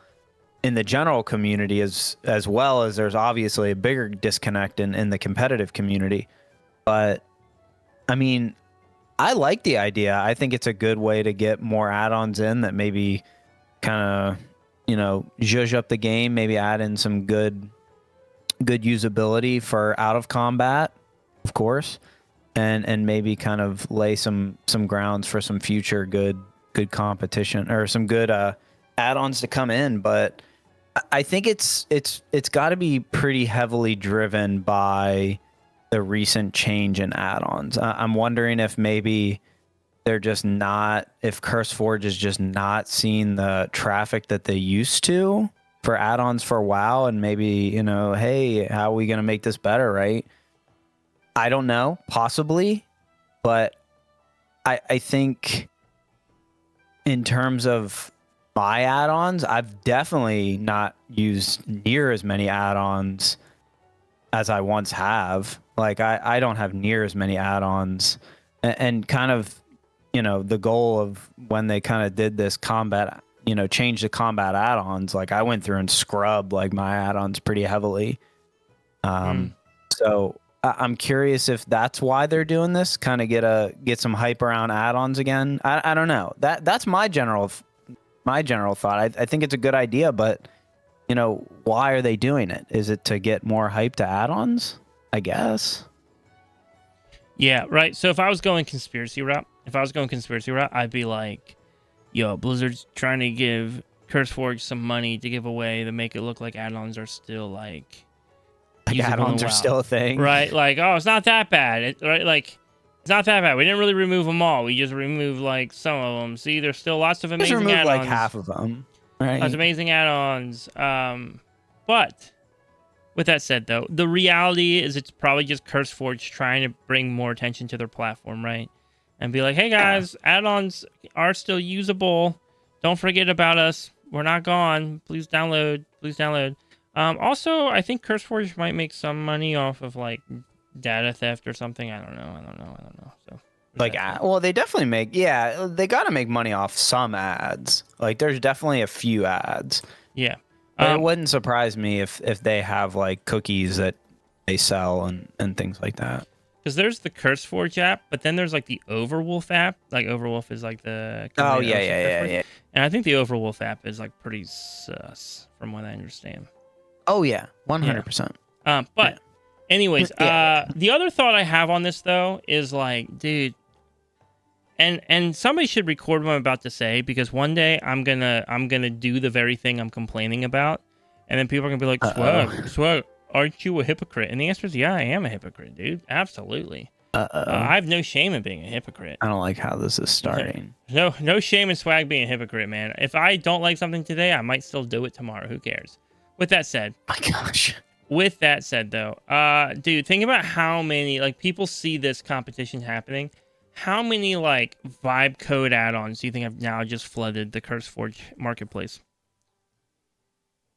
community as well as there's obviously a bigger disconnect in the competitive community. But I mean, I like the idea. I think it's a good way to get more add-ons in that maybe kind of, zhuzh up the game, maybe add in some good usability for out of combat, of course, and maybe kind of lay some grounds for some future good competition or some good add-ons to come in. But I think it's got to be pretty heavily driven by the recent change in add-ons. I'm wondering if maybe they're just not, if CurseForge is just not seeing the traffic that they used to for add-ons for WoW, and maybe, hey, how are we going to make this better, right? I don't know, possibly, but I think in terms of my add-ons, I've definitely not used near as many add-ons as I once have. Like I don't have near as many add-ons, and kind of, the goal of when they kind of did this combat, change the combat add-ons, like I went through and scrubbed like my add-ons pretty heavily. So I'm curious if that's why they're doing this, kind of get some hype around add-ons again. I don't know. That's my general thought. I think it's a good idea, but why are they doing it? Is it to get more hype to add-ons? I guess. Yeah, right. So if I was going conspiracy route, I'd be like, yo, Blizzard's trying to give CurseForge some money to give away to make it look like add-ons are still like add-ons are still a thing. Right? Like, oh, it's not that bad. Right? Like, it's not that bad. We didn't really remove them all. We just removed like some of them. See, there's still lots of amazing add-ons. Just removed like half of them. Right. Lots of amazing add-ons. But with that said, though, the reality is it's probably just CurseForge trying to bring more attention to their platform, right? And be like, hey guys, add-ons are still usable. Don't forget about us. We're not gone. Please download. Also, I think CurseForge might make some money off of like data theft or something. I don't know. So like, well, they definitely make, they got to make money off some ads. Like, there's definitely a few ads. Yeah. But it wouldn't surprise me if they have like cookies that they sell and things like that. Because there's the CurseForge app, but then there's like the Overwolf app. Like Overwolf is like the yeah. And I think the Overwolf app is like pretty sus, from what I understand. Oh yeah, 100%. But anyways, the other thought I have on this though is like, dude, and somebody should record what I'm about to say, because one day I'm gonna do the very thing I'm complaining about, and then people are gonna be like, Swag, aren't you a hypocrite? And the answer is, yeah, I am a hypocrite, dude. Absolutely. I have no shame in being a hypocrite. I don't like how this is starting. No shame in Swag being a hypocrite, man. If I don't like something today, I might still do it tomorrow. Who cares? With that said, my gosh. With that said, though, dude, think about how many like people see this competition happening. How many like vibe code add-ons do you think have now just flooded the CurseForge marketplace?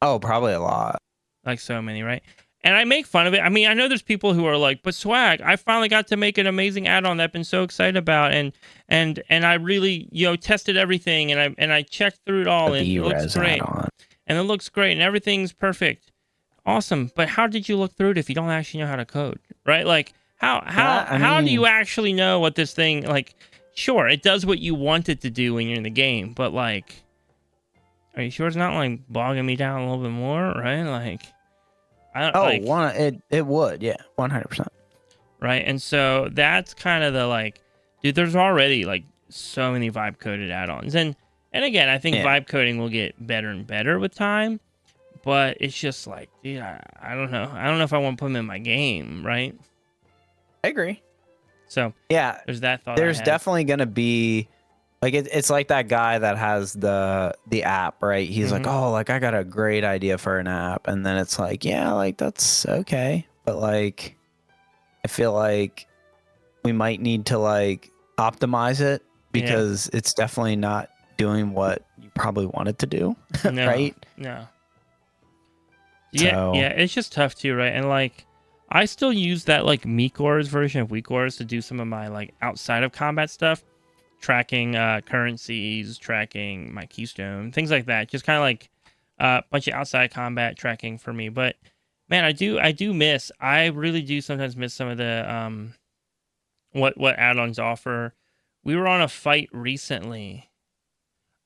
Oh, probably a lot. Like so many, right? And I make fun of it. I mean, I know there's people who are like, but Swag, I finally got to make an amazing add-on that I've been so excited about, and I really, tested everything, and I checked through it all, and it looks great. And it looks great, and everything's perfect. Awesome. But how did you look through it if you don't actually know how to code? Right? Like how do you actually know what this thing, like, sure, it does what you want it to do when you're in the game, but like, are you sure it's not like bogging me down a little bit more, right? Like, it would, yeah, 100%. Right, and so that's kind of the like, dude, there's already like so many vibe coded add-ons, and again, I think vibe coding will get better and better with time, but it's just like, dude, I don't know if I want to put them in my game, right? I agree. So yeah, there's that thought. There's definitely gonna be like it's like that guy that has the app, right? He's like, oh, like I got a great idea for an app, and then it's like, yeah, like that's okay, but like I feel like we might need to like optimize it, because it's definitely not doing what you probably want it to do. Right? No. Yeah, it's just tough too, right? And like, I still use that like Meekors version of Weekors to do some of my like outside of combat stuff, tracking currencies, tracking my keystone, things like that. Just kind of like a bunch of outside combat tracking for me. But man, I really do sometimes miss some of the what add-ons offer. We were on a fight recently.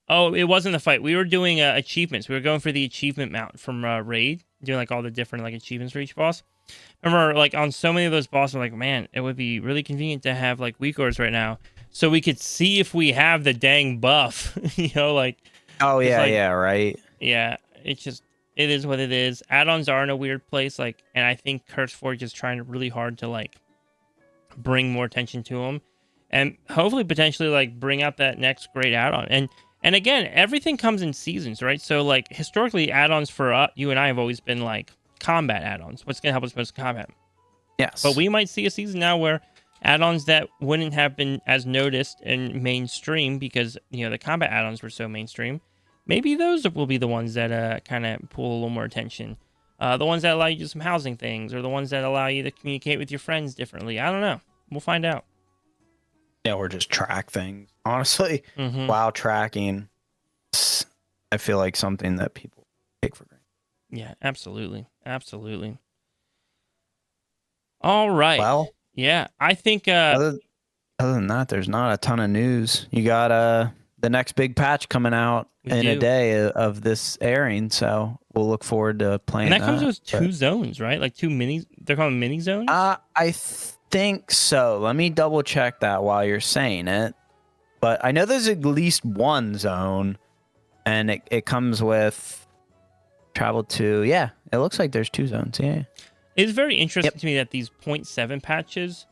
Oh, it wasn't a fight. We were doing achievements. We were going for the achievement mount from Raid, doing like all the different like achievements for each boss. Remember, like on so many of those bosses, like, man, it would be really convenient to have like weak ores right now, so we could see if we have the dang buff. Like. Oh yeah, like, yeah, right. Yeah, it's just it is what it is. Add-ons are in a weird place, like, and I think CurseForge is trying really hard to like bring more attention to them, and hopefully potentially like bring out that next great add-on. And again, everything comes in seasons, right? So like historically, add-ons for you and I have always been like combat add-ons. What's gonna help us most combat? Yes. But we might see a season now where add-ons that wouldn't have been as noticed and mainstream because the combat add-ons were so mainstream. Maybe those will be the ones that kind of pull a little more attention. The ones that allow you to do some housing things, or the ones that allow you to communicate with your friends differently. I don't know. We'll find out. Yeah, or just track things. Honestly, while tracking, I feel like something that people take for granted. Yeah, absolutely. Absolutely. All right. Well, yeah, I think... other than that, there's not a ton of news. You got the next big patch coming out a day of this airing, so we'll look forward to playing. And that comes with two zones, right? Like two mini. They're called mini zones. I think so. Let me double check that while you're saying it. But I know there's at least one zone, and it comes with travel to. Yeah, it looks like there's two zones. Yeah, it's very interesting to me that these 0.7 patches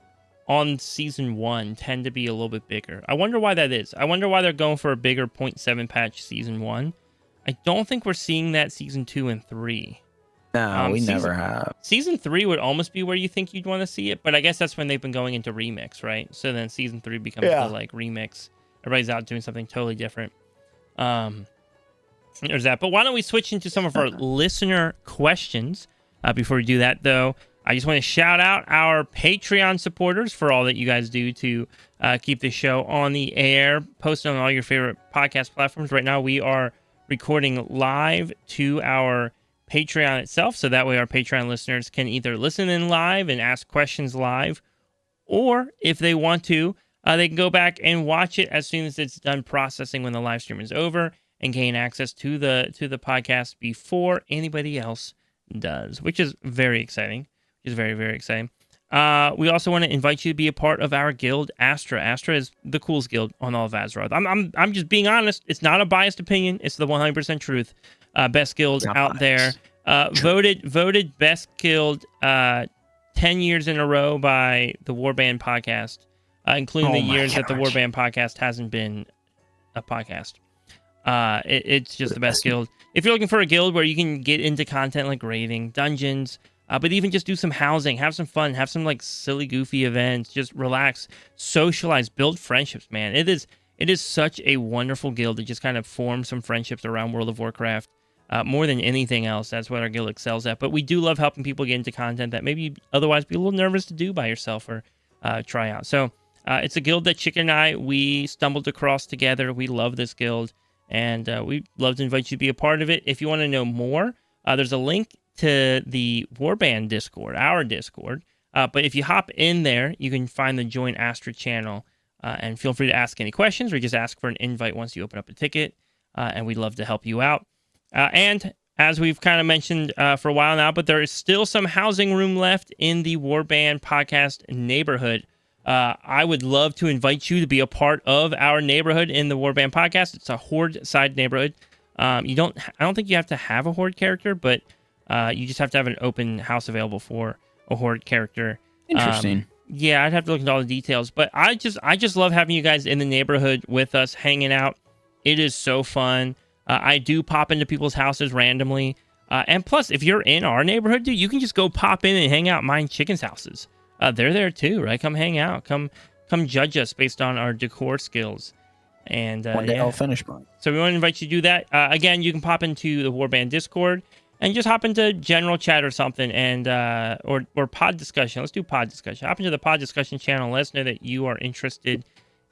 on season 1 tend to be a little bit bigger. I wonder why that is. I wonder why they're going for a bigger 0.7 patch season 1. I don't think we're seeing that season 2 and 3. No, we never have. Season 3 would almost be where you think you'd want to see it, but I guess that's when they've been going into remix, right? So then season 3 becomes the like remix. Everybody's out doing something totally different. There's that. But why don't we switch into some of our listener questions? Before we do that, though, I just want to shout out our Patreon supporters for all that you guys do to keep the show on the air, posting on all your favorite podcast platforms. Right now, we are recording live to our Patreon itself, so that way our Patreon listeners can either listen in live and ask questions live, or if they want to, they can go back and watch it as soon as it's done processing when the live stream is over and gain access to the podcast before anybody else does, which is very exciting. Which is very, very exciting. We also want to invite you to be a part of our guild, Astra. Astra is the coolest guild on all of Azeroth. I'm just being honest. It's not a biased opinion. It's the 100% truth. Best guild out there. Voted best guild 10 years in a row by the Warband podcast, including the years that the Warband podcast hasn't been a podcast. It's just the best guild. If you're looking for a guild where you can get into content like raiding, dungeons, but even just do some housing, have some fun, have some like silly, goofy events, just relax, socialize, build friendships, man. It is such a wonderful guild to just kind of form some friendships around World of Warcraft. More than anything else, that's what our guild excels at. But we do love helping people get into content that maybe otherwise be a little nervous to do by yourself or try out. So it's a guild that Chicken and I, we stumbled across together. We love this guild, and we'd love to invite you to be a part of it. If you want to know more, there's a link to the Warband Discord, our Discord. But if you hop in there, you can find the Join Astra channel, and feel free to ask any questions or just ask for an invite once you open up a ticket, and we'd love to help you out. And as we've kind of mentioned for a while now, but there is still some housing room left in the Warband podcast neighborhood. I would love to invite you to be a part of our neighborhood in the Warband podcast. It's a Horde side neighborhood. I don't think you have to have a Horde character, but you just have to have an open house available for a Horde character. Interesting. Yeah, I'd have to look into all the details, but I just love having you guys in the neighborhood with us, hanging out. It is so fun. I do pop into people's houses randomly. And plus, if you're in our neighborhood, dude, you can just go pop in and hang out mine chickens' houses. They're there too, right? Come hang out. Come judge us based on our decor skills. And one day I'll finish mine. So we want to invite you to do that. Again, you can pop into the Warband Discord and just hop into general chat or something, and or pod discussion. Let's do pod discussion. Hop into the pod discussion channel. Let us know that you are interested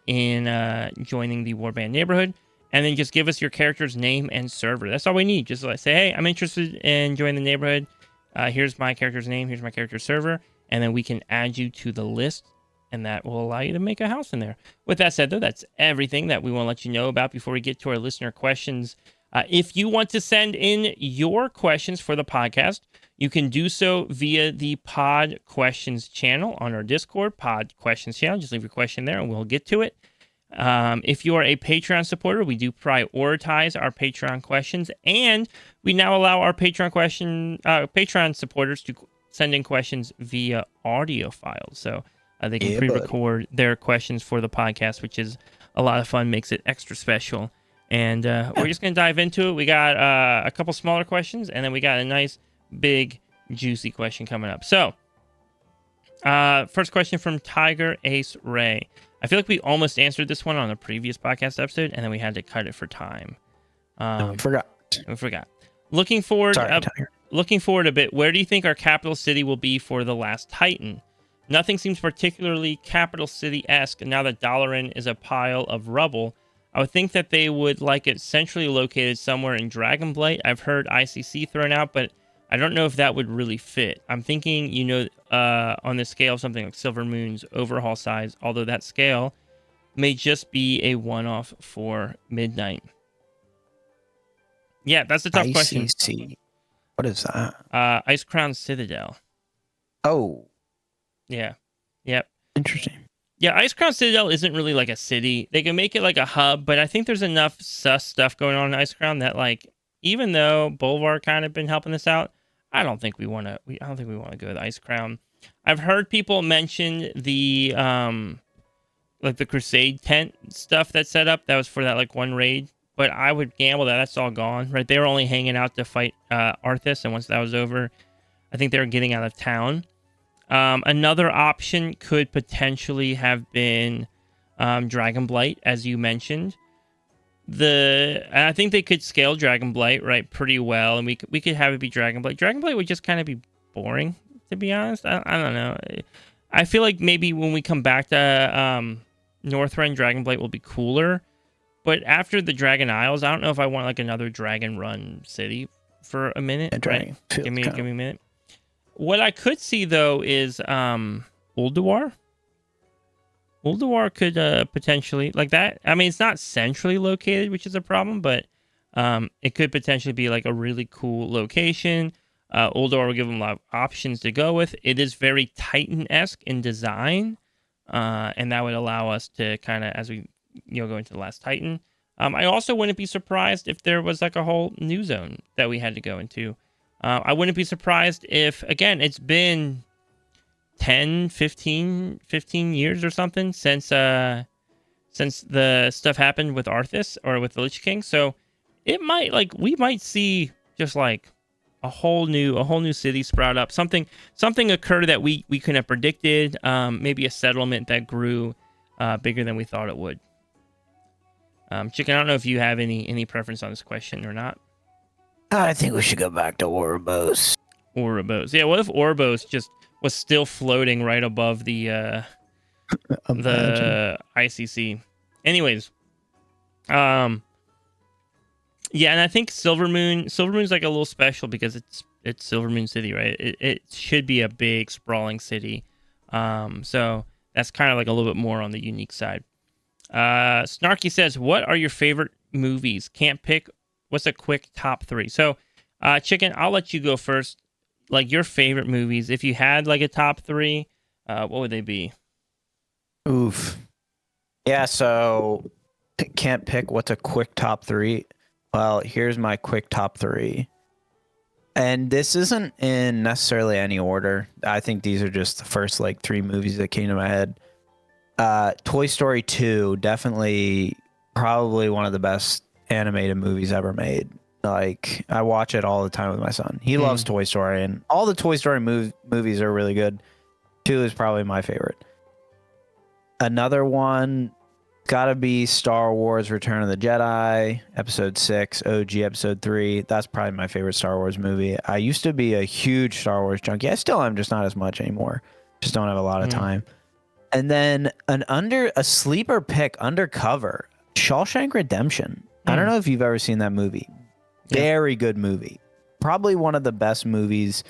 in joining the Warband neighborhood. And then just give us your character's name and server. That's all we need. Just like say, hey, I'm interested in joining the neighborhood. Here's my character's name. Here's my character's server. And then we can add you to the list and that will allow you to make a house in there. With that said, though, that's everything that we want to let you know about before we get to our listener questions. If you want to send in your questions for the podcast, you can do so via the Pod Questions channel on our Discord, Pod Questions channel. Just leave your question there and we'll get to it. If you are a Patreon supporter, we do prioritize our Patreon questions, and we now allow our Patreon supporters to send in questions via audio files. So they can pre-record their questions for the podcast, which is a lot of fun, makes it extra special. And we're just going to dive into it. We got a couple smaller questions, and then we got a nice, big, juicy question coming up. So, first question from Tiger Ace Ray. I feel like we almost answered this one on a previous podcast episode, and then we had to cut it for time. We forgot. Looking forward a bit, where do you think our capital city will be for The Last Titan? Nothing seems particularly capital city-esque now that Dalaran is a pile of rubble. I would think that they would like it centrally located somewhere in Dragonblight. I've heard ICC thrown out, but I don't know if that would really fit. I'm thinking, on the scale of something like Silvermoon's overhaul size, although that scale may just be a one-off for Midnight. Yeah, that's a tough question. ICC. What is that? Icecrown Citadel. Oh. Yeah. Yep. Interesting. Yeah, Icecrown Citadel isn't really like a city. They can make it like a hub, but I think there's enough sus stuff going on in Icecrown that, like, even though Bolvar kind of been helping us out, I don't think we want to. I don't think we want to go to Icecrown. I've heard people mention the like the Crusade tent stuff that's set up. That was for that like one raid, but I would gamble that that's all gone. Right? They were only hanging out to fight Arthas, and once that was over, I think they were getting out of town. Another option could potentially have been Dragonblight, as you mentioned. I think they could scale Dragonblight right pretty well, and we could have it be Dragonblight. Dragonblight would just kind of be boring, to be honest. I don't know. I feel like maybe when we come back to Northrend, Dragonblight will be cooler. But after the Dragon Isles, I don't know if I want like another Dragon Run city for a minute. Right? Give me a minute. What I could see, though, is Ulduar. Ulduar could potentially, like that. I mean, it's not centrally located, which is a problem, but it could potentially be like a really cool location. Ulduar will give them a lot of options to go with. It is very Titan-esque in design, and that would allow us to kind of, as we go into The Last Titan. I also wouldn't be surprised if there was like a whole new zone that we had to go into. I wouldn't be surprised if, again, it's been 10, 15 years or something since the stuff happened with Arthas or with the Lich King. So it might, like, we might see just like a whole new city sprout up. Something occur that we couldn't have predicted. Maybe a settlement that grew bigger than we thought it would. Chicken, I don't know if you have any preference on this question or not. I think we should go back to Oribos. Yeah, what if Oribos just was still floating right above the ICC? Anyways, yeah, and I think Silvermoon's like a little special because it's Silvermoon City, right? It should be a big sprawling city. So that's kind of like a little bit more on the unique side. Snarky says, "What are your favorite movies? Can't pick. What's a quick top 3?" So, Chicken, I'll let you go first. Like your favorite movies, if you had like a top 3, what would they be? Oof. Yeah, so can't pick what's a quick top 3. Well, here's my quick top 3. And this isn't in necessarily any order. I think these are just the first like 3 movies that came to my head. Toy Story 2, definitely probably one of the best animated movies ever made. Like, I watch it all the time with my son. He loves Toy Story, and all the Toy Story movies are really good. 2 is probably my favorite. Another one, gotta be Star Wars Return of the Jedi, Episode 6, OG Episode 3. That's probably my favorite Star Wars movie. I used to be a huge Star Wars junkie. I still am, just not as much anymore. Just don't have a lot of time. And then a sleeper pick, Undercover, Shawshank Redemption. I don't know if you've ever seen that movie. Very good movie. Probably one of the best movies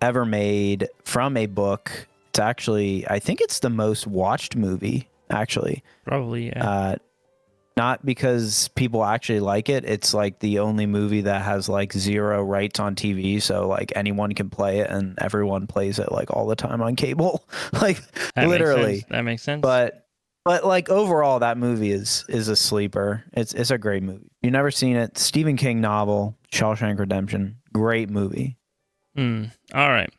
ever made from a book It's actually, I think it's the most watched movie, actually. Probably, yeah. Not because people actually like it. It's like the only movie that has like 0 rights on TV. So like anyone can play it and everyone plays it like all the time on cable. Like That literally. That makes sense. But like overall, that movie is a sleeper. It's a great movie. You never seen it? Stephen King novel, Shawshank Redemption. Great movie. All right.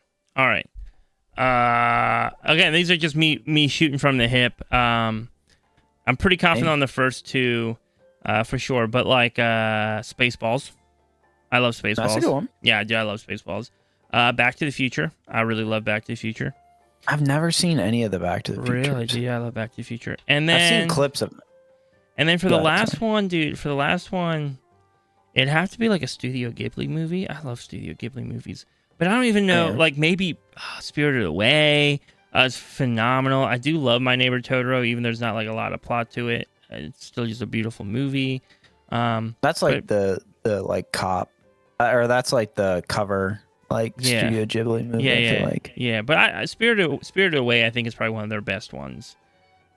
Again, these are just me shooting from the hip. I'm pretty confident on the first two, for sure. But like Spaceballs, I love Spaceballs. That's a good one. Yeah, I love Spaceballs. Back to the Future, I really love Back to the Future. I've never seen any of the Back to the Future. Really? Yeah, I love Back to the Future. And then I've seen clips of them. And then for the last one, dude, it'd have to be like a Studio Ghibli movie. I love Studio Ghibli movies, but I don't even know. Like maybe Spirited Away. It's phenomenal. I do love My Neighbor Totoro, even there's not like a lot of plot to it. It's still just a beautiful movie. That's like the like cop, or that's like the cover like Studio Ghibli movie. Yeah. But Spirited Away, I think is probably one of their best ones.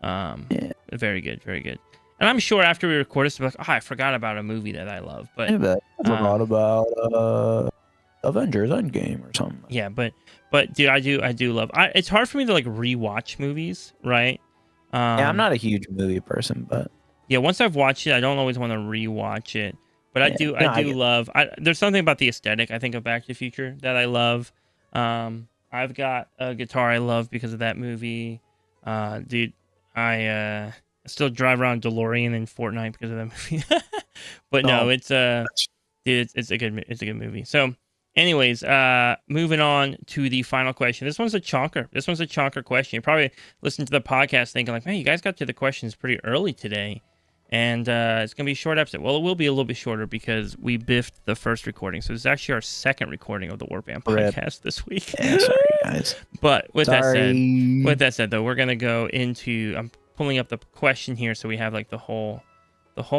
Very good, very good. And I'm sure after we record this, we'll be like, I forgot about a movie that I love. But I forgot about Avengers Endgame or something. Yeah, but dude, I do love. It's hard for me to like rewatch movies, right? I'm not a huge movie person, but yeah, once I've watched it, I don't always want to rewatch it. But I do love. There's something about the aesthetic, I think, of Back to the Future that I love. I've got a guitar I love because of that movie. Dude, I still drive around DeLorean in Fortnite because of that movie. But no, it's dude, it's a good movie. So. Anyways, moving on to the final question. This one's a chonker question. You probably listened to the podcast thinking like, man, you guys got to the questions pretty early today. And it's going to be a short episode. Well, it will be a little bit shorter because we biffed the first recording. So it's actually our second recording of the Warband podcast this week. Yeah, sorry, guys. But with that said, though, we're going to go into... I'm pulling up the question here so we have like the whole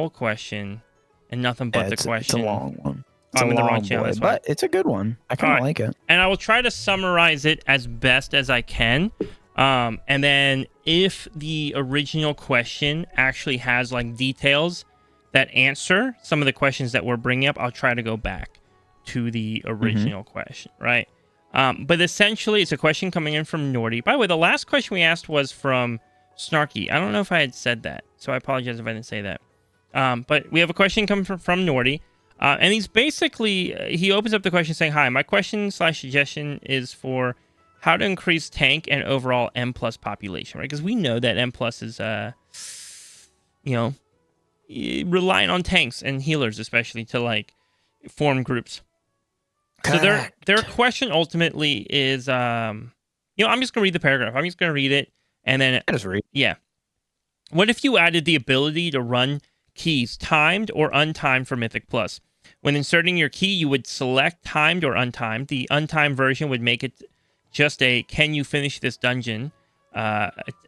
question and nothing but the question. It's a long one. I'm in the wrong channel, but it's a good one. I kind of like it. And I will try to summarize it as best as I can. And then if the original question actually has like details that answer some of the questions that we're bringing up, I'll try to go back to the original question, right? But essentially, it's a question coming in from Nordy. By the way, the last question we asked was from Snarky. I don't know if I had said that, so I apologize if I didn't say that. But we have a question coming from Nordy. And he's basically, he opens up the question saying, hi, my question/suggestion is for how to increase tank and overall M+ population, right? Because we know that M+ is, relying on tanks and healers, especially to like form groups. Correct. So their question ultimately is, I'm just going to read the paragraph. I'm just going to read it. And then, yeah. What if you added the ability to run keys timed or untimed for Mythic Plus? When inserting your key, you would select timed or untimed. The untimed version would make it just a can you finish this dungeon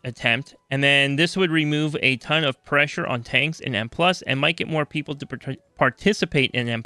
attempt. And then this would remove a ton of pressure on tanks in M+, and might get more people to participate in M+,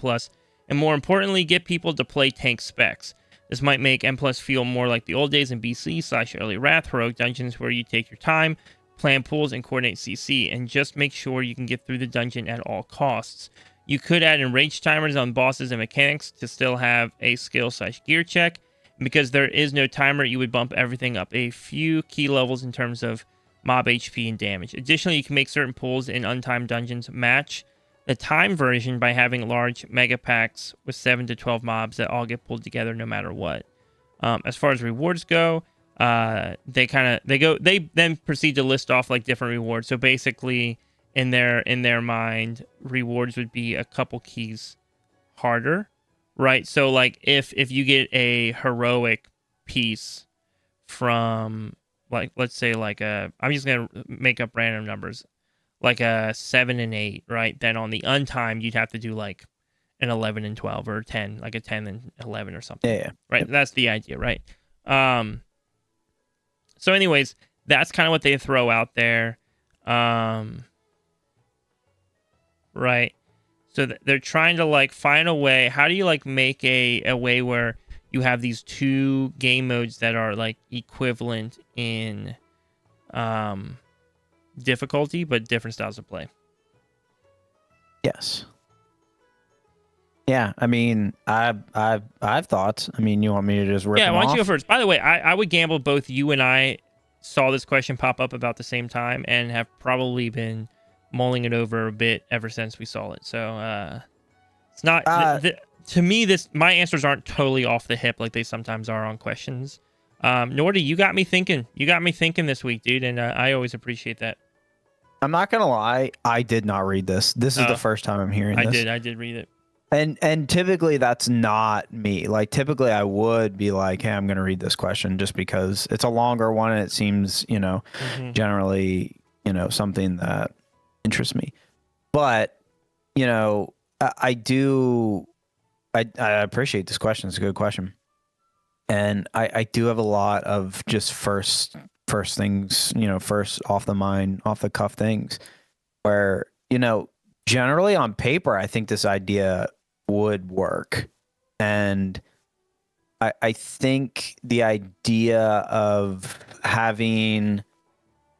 and more importantly, get people to play tank specs. This might make M+ feel more like the old days in BC/early Wrath heroic dungeons where you take your time, plan pools, and coordinate CC, and just make sure you can get through the dungeon at all costs. You could add enrage timers on bosses and mechanics to still have a skill/gear check. And because there is no timer, you would bump everything up a few key levels in terms of mob HP and damage. Additionally, you can make certain pulls in untimed dungeons match the time version by having large mega packs with 7 to 12 mobs that all get pulled together no matter what. As far as rewards go, they then proceed to list off like different rewards. So basically, in their mind, rewards would be a couple keys harder, right? So like if you get a heroic piece from like, let's say like I'm just gonna make up random numbers, like a 7 and 8, right? Then on the untimed, you'd have to do like an 11 and 12 or 10, like a 10 and 11 or something. Yeah. Right. Yep. That's the idea, right? So anyways, that's kind of what they throw out there. Right. So they're trying to like find a way. How do you like make a way where you have these two game modes that are like equivalent in difficulty, but different styles of play. Yes. Yeah, I mean, I've thoughts. I mean, you want me to just rip them why don't off? you go first? By the way, I would gamble both you and I saw this question pop up about the same time and have probably been mulling it over a bit ever since we saw it. So it's not to me. My answers aren't totally off the hip like they sometimes are on questions. Nordy, you got me thinking. You got me thinking this week, dude, and I always appreciate that. I'm not gonna lie, I did not read this. This is the first time I'm hearing this. I did read it. And typically that's not me. Like typically I would be like, hey, I'm gonna read this question just because it's a longer one and it seems, generally, something that interests me. But, I appreciate this question. It's a good question. And I do have a lot of just first things, first off the mind, off the cuff things where, generally on paper, I think this idea would work. And I think the idea of having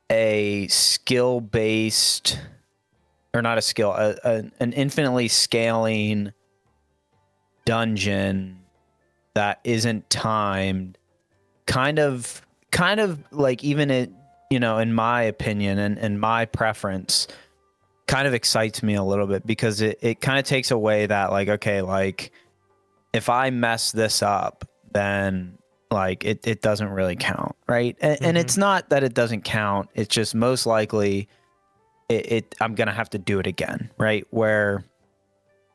a skill-based, or not a skill, an infinitely scaling dungeon that isn't timed, kind of like, even it, in my opinion and my preference, kind of excites me a little bit because it kind of takes away that, like, okay, like if I mess this up, then like it doesn't really count, right? And it's not that it doesn't count, it's just most likely I'm gonna have to do it again, right? Where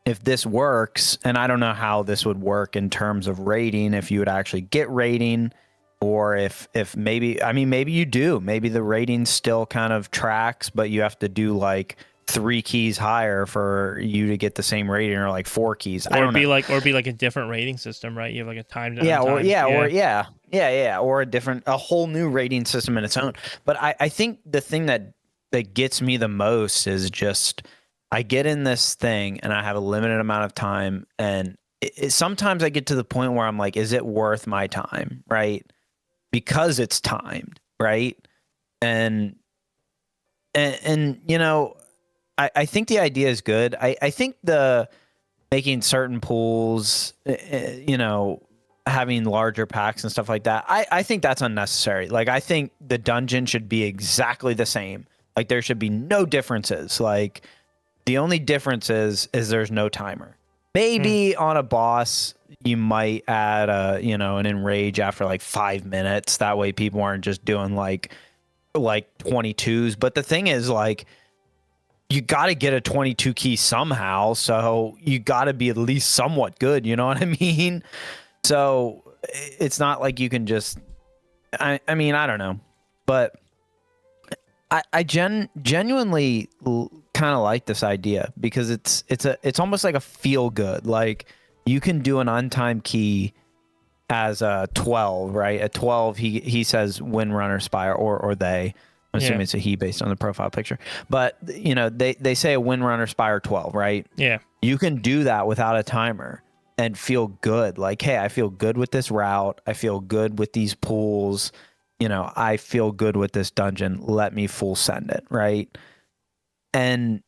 if this works, and I don't know how this would work in terms of rating, if you would actually get rating, or if maybe you do, maybe the rating still kind of tracks, but you have to do like 3 keys higher for you to get the same rating, or like 4 keys. Or be like a different rating system, right? You have like a timed. Or a whole new rating system in its own. But I think the thing that gets me the most is just, I get in this thing and I have a limited amount of time, and sometimes I get to the point where I'm like, is it worth my time, right? Because it's timed, right? And I think the idea is good. I think the making certain pools, having larger packs and stuff like that, I think that's unnecessary. Like, I think the dungeon should be exactly the same. Like, there should be no differences. Like, the only difference is there's no timer. Maybe on a boss, you might add an enrage after like 5 minutes. That way people aren't just doing like 22s. But the thing is, like, you got to get a 22 key somehow. So you got to be at least somewhat good. You know what I mean? So it's not like you can just, I mean, I don't know, but I genuinely kind of like this idea because it's almost like a feel good. Like, you can do an untimed key as a 12, right? A 12, he says Windrunner Spire, or they. I'm assuming it's a he based on the profile picture. But, they say a Windrunner Spire 12, right? Yeah. You can do that without a timer and feel good. Like, hey, I feel good with this route. I feel good with these pools. I feel good with this dungeon. Let me full send it, right? And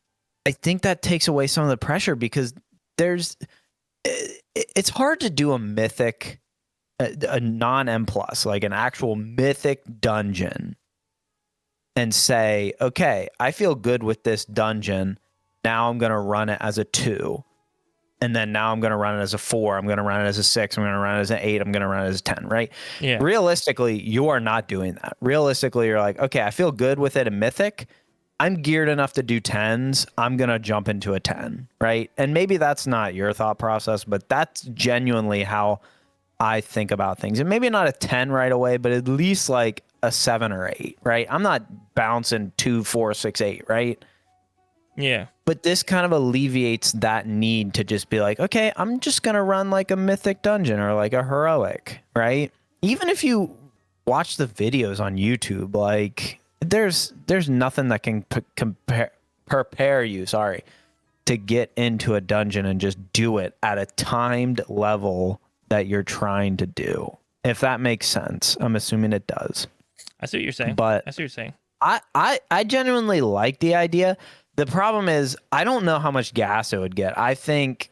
I think that takes away some of the pressure because it's hard to do a mythic, a non-M+, like an actual mythic dungeon, and say, okay, I feel good with this dungeon. Now I'm going to run it as a 2. And then now I'm going to run it as a 4. I'm going to run it as a 6. I'm going to run it as an 8. I'm going to run it as a 10, right? Yeah. Realistically, you are not doing that. Realistically, you're like, okay, I feel good with it in Mythic. I'm geared enough to do 10s. I'm going to jump into a 10, right? And maybe that's not your thought process, but that's genuinely how I think about things. And maybe not a 10 right away, but at least like a 7 or 8, right? I'm not bouncing 2, 4, 6, 8, right? Yeah. But this kind of alleviates that need to just be like, okay, I'm just going to run like a mythic dungeon or like a heroic, right? Even if you watch the videos on YouTube, like there's nothing that can prepare you, to get into a dungeon and just do it at a timed level that you're trying to do. If that makes sense. I'm assuming it does. I see what you're saying. But I see what you're saying. I genuinely like the idea. The problem is I don't know how much gas it would get. I think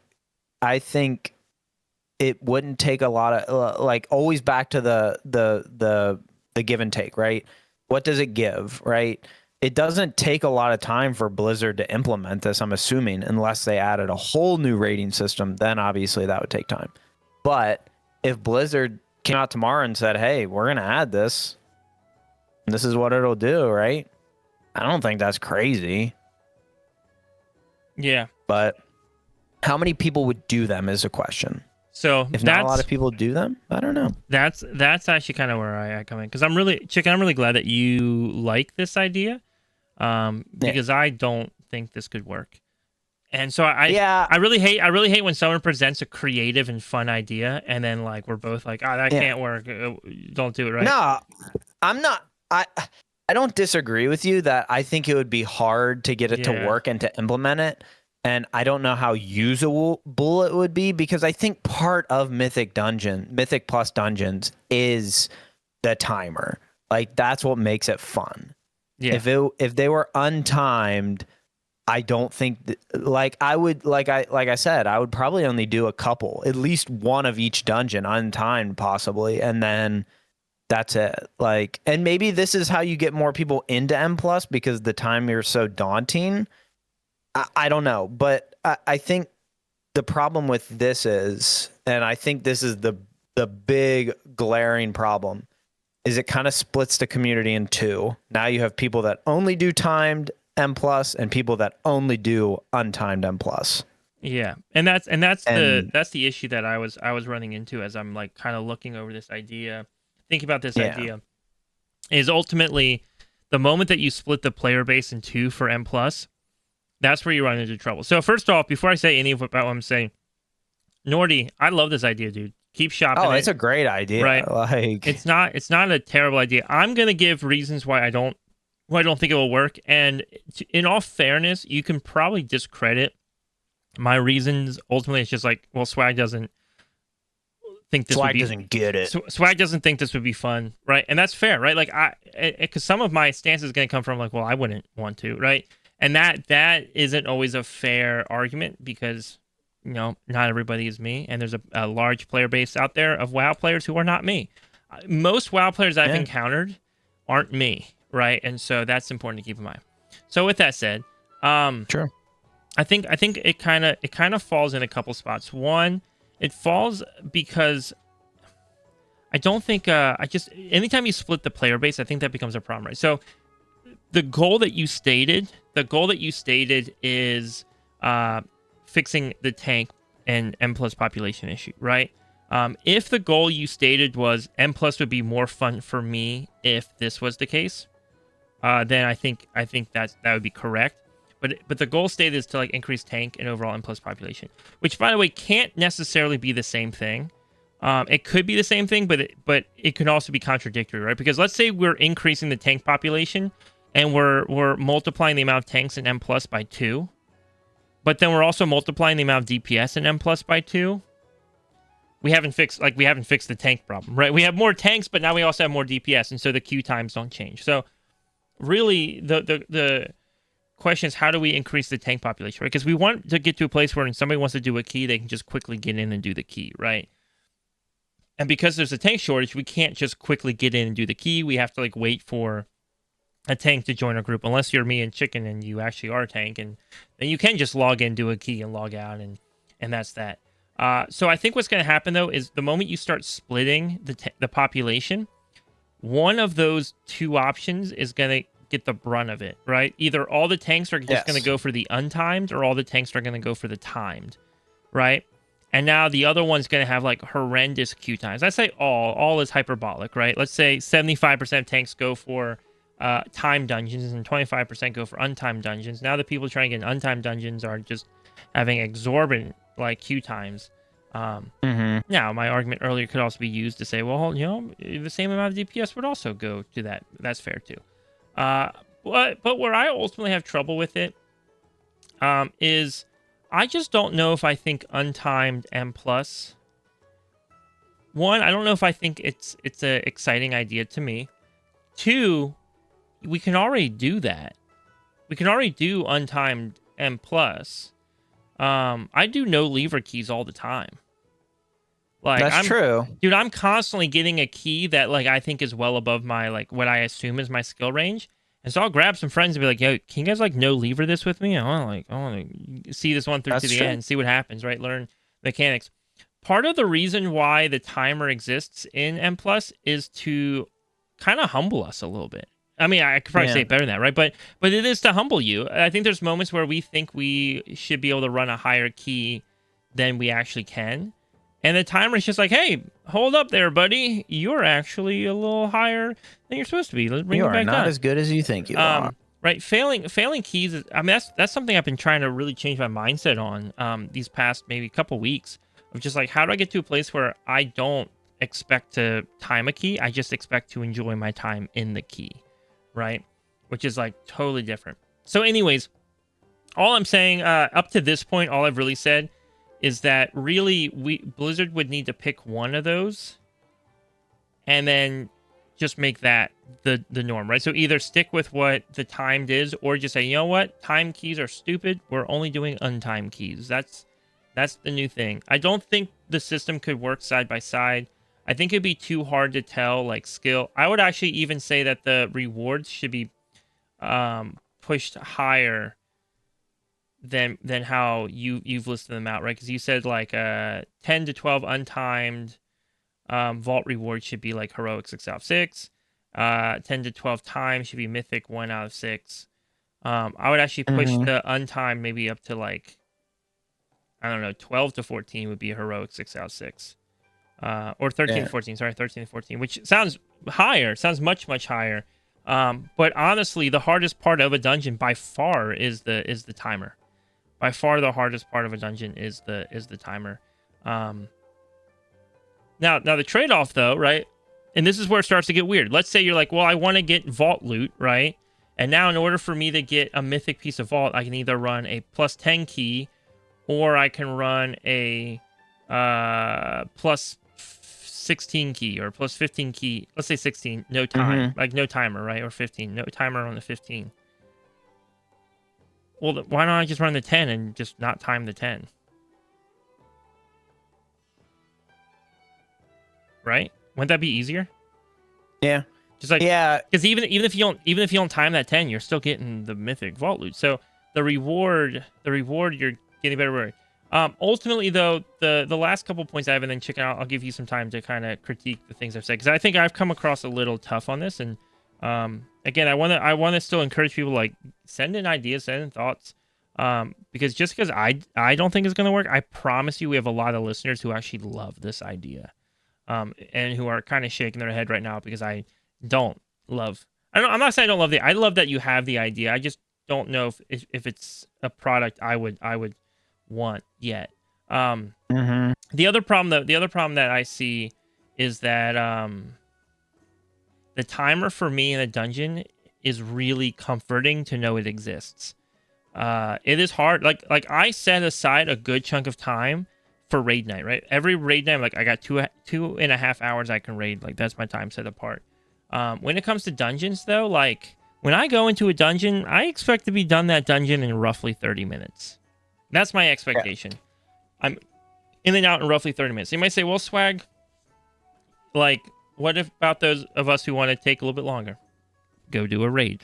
it wouldn't take a lot of like always back to the give and take, right? What does it give, right? It doesn't take a lot of time for Blizzard to implement this, I'm assuming, unless they added a whole new rating system, then obviously that would take time. But if Blizzard came out tomorrow and said, "Hey, we're going to add this. This is what it'll do," right? I don't think that's crazy. Yeah. But how many people would do them is a question. So if not a lot of people do them, I don't know. That's actually kind of where I come in, because I'm really glad that you like this idea, because I don't think this could work. And so I really hate when someone presents a creative and fun idea and then like we're both like, oh, that can't work. Don't do it, right? No, I'm not. I don't disagree with you that I think it would be hard to get it to work and to implement it. And I don't know how usable it would be, because I think part of Mythic Plus Dungeons is the timer. Like that's what makes it fun. Yeah. If they were untimed, I don't think I would like I said, I would probably only do a couple, at least one of each dungeon untimed possibly, and then that's it. Like, and maybe this is how you get more people into M Plus, because the timer is so daunting. I don't know, but I think the problem with this is, and I think this is the big glaring problem, is it kind of splits the community in two. Now you have people that only do timed M Plus and people that only do untimed M Plus. Yeah, and that's the issue that I was running into as I'm like kind of looking over this idea, thinking about this idea, is ultimately the moment that you split the player base in two for M Plus, that's where you run into trouble. So first off, before I say any of about what I'm saying, Nordy, I love this idea, dude. Keep shopping. Oh, it's a great idea. Right? Like, it's not a terrible idea. I'm gonna give reasons why I don't think it will work. And in all fairness, you can probably discredit my reasons. Ultimately, it's just like, well, Swag doesn't think this. Swag doesn't get it. Swag doesn't think this would be fun, right? And that's fair, right? Like because some of my stance is gonna come from like, well, I wouldn't want to, right? And that isn't always a fair argument, because, you know, not everybody is me. And there's a large player base out there of WoW players who are not me. Most WoW players I've encountered aren't me, right? And so that's important to keep in mind. So with that said, sure. I think it kind of falls in a couple spots. One, it falls because I don't think anytime you split the player base, I think that becomes a problem, right? So the goal that you stated is fixing the tank and M Plus population issue, right? If the goal you stated was M Plus would be more fun for me if this was the case, then I think that would be correct. But the goal stated is to like increase tank and overall M Plus population, which by the way can't necessarily be the same thing. It could be the same thing, but it can also be contradictory, right? Because let's say we're increasing the tank population and we're multiplying the amount of tanks in M Plus by 2, but then we're also multiplying the amount of DPS in M Plus by 2. We haven't fixed the tank problem, right? We have more tanks, but now we also have more DPS, and so the queue times don't change. So really, the question is, how do we increase the tank population, right? Because we want to get to a place where when somebody wants to do a key, they can just quickly get in and do the key, right? And because there's a tank shortage, we can't just quickly get in and do the key. We have to like wait for a tank to join our group, unless you're me and Chicken and you actually are a tank, and then you can just log in, do a key, and log out, and that's that. So I think what's going to happen though is the moment you start splitting the population, one of those two options is going to get the brunt of it, right? Either all the tanks are just going to go for the untimed, or all the tanks are going to go for the timed, right? And now the other one's going to have like horrendous queue times. I say all is hyperbolic, right? Let's say 75% of tanks go for timed dungeons and 25% go for untimed dungeons. Now the people trying to get in untimed dungeons are just having exorbitant like queue times. Now my argument earlier could also be used to say, well, you know, the same amount of DPS would also go to that. That's fair too. But where I ultimately have trouble with it is I just don't know if I think untimed M plus one, I don't know if I think it's an exciting idea to me. Two, we can already do that. We can already do untimed M+. I do no lever keys all the time. Like, That's true. Dude, I'm constantly getting a key that, like, I think is well above my, like, what I assume is my skill range. And so I'll grab some friends and be like, yo, can you guys, like, no lever this with me? I want to see this one through to the end, see what happens, right? Learn mechanics. Part of the reason why the timer exists in M+ is to kind of humble us a little bit. I mean, I could probably say it better than that, right? But it is to humble you. I think there's moments where we think we should be able to run a higher key than we actually can. And the timer is just like, hey, hold up there, buddy. You're actually a little higher than you're supposed to be. Let's bring you back down. You are not as good as you think you are. Right. Failing keys, I mean, that's something I've been trying to really change my mindset on these past maybe couple weeks of just like, how do I get to a place where I don't expect to time a key? I just expect to enjoy my time in the key, right? Which is like totally different. So anyways, all I'm saying up to this point, all I've really said is that really Blizzard would need to pick one of those and then just make that the norm, right? So either stick with what the timed is or just say, you know what? Time keys are stupid. We're only doing untimed keys. That's the new thing. I don't think the system could work side by side. I think it'd be too hard to tell, like, skill. I would actually even say that the rewards should be pushed higher than how you've listed them out, right? Because you said like 10 to 12 untimed vault reward should be like heroic 6 out of 6. 10 to 12 times should be mythic 1 out of 6. I would actually push the untimed maybe up to like, I don't know, 12 to 14 would be a heroic 6 out of 6. Or 13 to 14, sorry, 13 to 14, which sounds higher, sounds much higher. But honestly, the hardest part of a dungeon by far is the timer. By far, the hardest part of a dungeon is the timer. Now the trade-off though, right? And this is where it starts to get weird. Let's say you're like, well, I want to get vault loot, right? And now in order for me to get a mythic piece of vault, I can either run a plus 10 key, or I can run a plus 16 key or plus 15 key. Let's say 16, no time, like no timer, right? Or 15, no timer on the 15. Well, why don't I just run the 10 and just not time the 10? Right? Wouldn't that be easier? Yeah. Just like, yeah. Because even if you don't time that 10, you're still getting the mythic vault loot. So the reward, you're getting better reward. Ultimately, though, the last couple points I have, and then Chicken, I'll give you some time to kind of critique the things I've said, because I think I've come across a little tough on this. And again, I want to still encourage people, like, send in ideas, send in thoughts, because just because I don't think it's going to work, I promise you we have a lot of listeners who actually love this idea, and who are kind of shaking their head right now because I don't love. I'm not saying I don't love I love that you have the idea. I just don't know if it's a product I would want yet. The other problem that I see is that the timer for me in a dungeon is really comforting to know it exists. It is hard. Like I set aside a good chunk of time for raid night, right? Every raid night, like I got 2.5 hours I can raid. Like that's my time set apart. When it comes to dungeons though, like when I go into a dungeon, I expect to be done that dungeon in roughly 30 minutes. That's my expectation. Yeah. I'm in and out in roughly 30 minutes. You might say, well, Swag, like, what about those of us who want to take a little bit longer? Go do a raid.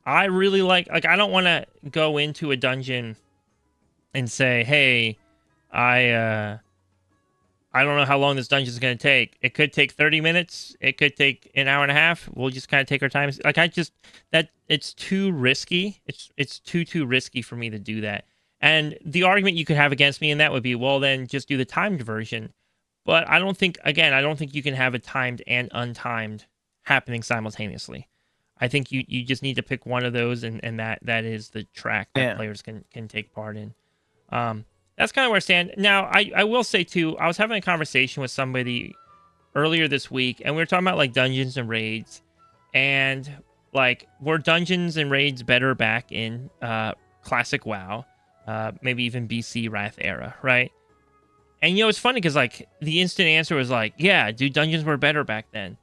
I really like I don't want to go into a dungeon and say, hey, I don't know how long this dungeon is going to take. It could take 30 minutes. It could take an hour and a half. We'll just kind of take our time. Like it's too risky. It's too risky for me to do that. And the argument you could have against me in that would be, well, then just do the timed version. But I don't think you can have a timed and untimed happening simultaneously. I think you just need to pick one of those, and that is the track that players can take part in. That's kind of where I stand. Now, I will say, too, I was having a conversation with somebody earlier this week, and we were talking about, like, dungeons and raids. And, like, were dungeons and raids better back in classic WoW? Maybe even BC Wrath era, right? And it's funny because like the instant answer was like, yeah, dude, dungeons were better back then.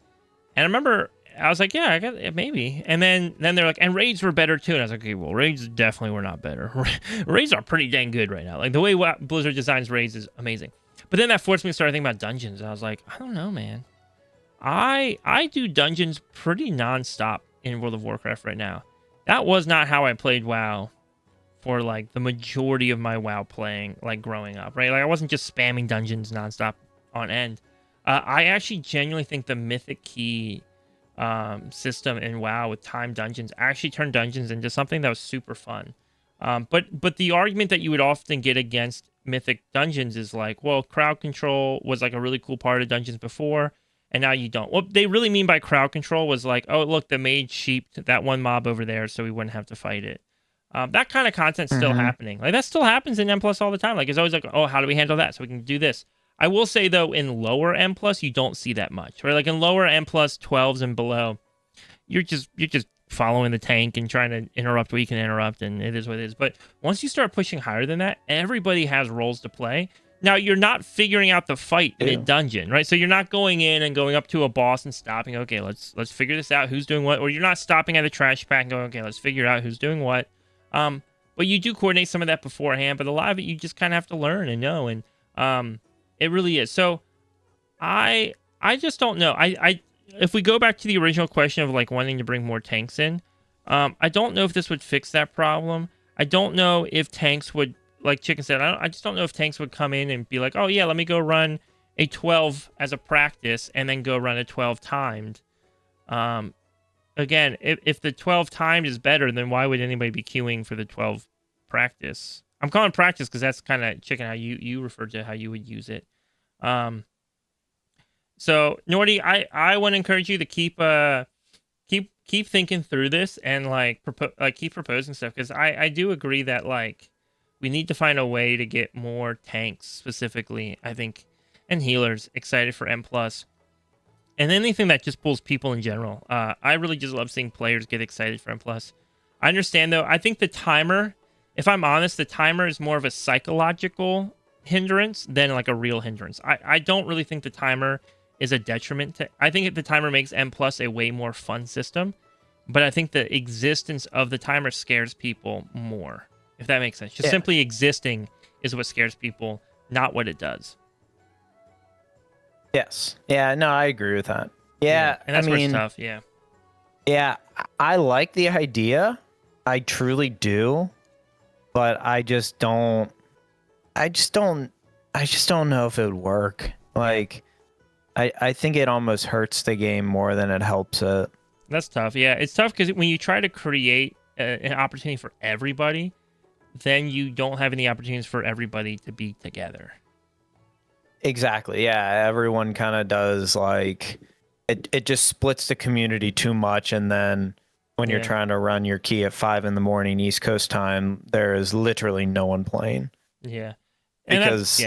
And I remember I was like, yeah, I got maybe. And then they're like, and raids were better too. And I was like, okay, well, raids definitely were not better. Raids are pretty dang good right now. Like the way Blizzard designs raids is amazing. But then that forced me to start thinking about dungeons. And I was like, I don't know, man. I do dungeons pretty nonstop in World of Warcraft right now. That was not how I played WoW for like the majority of my WoW playing, like growing up, right? Like I wasn't just spamming dungeons nonstop on end. I actually genuinely think the Mythic Key system in WoW with time dungeons actually turned dungeons into something that was super fun. But the argument that you would often get against Mythic dungeons is like, well, crowd control was like a really cool part of dungeons before, and now you don't. What they really mean by crowd control was like, oh, look, the mage sheeped that one mob over there, so we wouldn't have to fight it. That kind of content's still happening. Like that still happens in M+ all the time. Like it's always like, oh, how do we handle that? So we can do this. I will say though, in lower M+, you don't see that much. Right? Like in lower M+ 12s and below, you're just following the tank and trying to interrupt what you can interrupt, and it is what it is. But once you start pushing higher than that, everybody has roles to play. Now you're not figuring out the fight mid-dungeon, right? So you're not going in and going up to a boss and stopping. Okay, let's figure this out. Who's doing what? Or you're not stopping at a trash pack and going, okay, let's figure out who's doing what. But you do coordinate some of that beforehand, but a lot of it you just kind of have to learn and know, and it really is. So I just don't know. I if we go back to the original question of like wanting to bring more tanks in, I don't know if this would fix that problem. I don't know if tanks would, like Chicken said, I just don't know if tanks would come in and be like, oh yeah, let me go run a 12 as a practice and then go run a 12 timed. Again, if the 12 timed is better, then why would anybody be queuing for the 12 practice? I'm calling practice because that's kind of Chicken how you refer to how you would use it. So Nordy, I want to encourage you to keep thinking through this and keep proposing stuff, because I do agree that like we need to find a way to get more tanks specifically, I think, and healers excited for M+. And anything that just pulls people in general. I really just love seeing players get excited for M+. I understand, though. I think the timer, if I'm honest, the timer is more of a psychological hindrance than like a real hindrance. I don't really think the timer is a detriment to... I think the timer makes M+ a way more fun system, but I think the existence of the timer scares people more, if that makes sense. Just simply existing is what scares people, not what it does. Yes. Yeah, no, I agree with that. Yeah, and that's where it's tough, yeah. Yeah, I like the idea. I truly do. But I just don't know if it would work. Like, I think it almost hurts the game more than it helps it. That's tough. Yeah, it's tough because when you try to create an opportunity for everybody, then you don't have any opportunities for everybody to be together. Exactly. Yeah, everyone kind of does, like, it just splits the community too much, and then when you're trying to run your key at 5 a.m. East Coast time, there is literally no one playing. Yeah. And because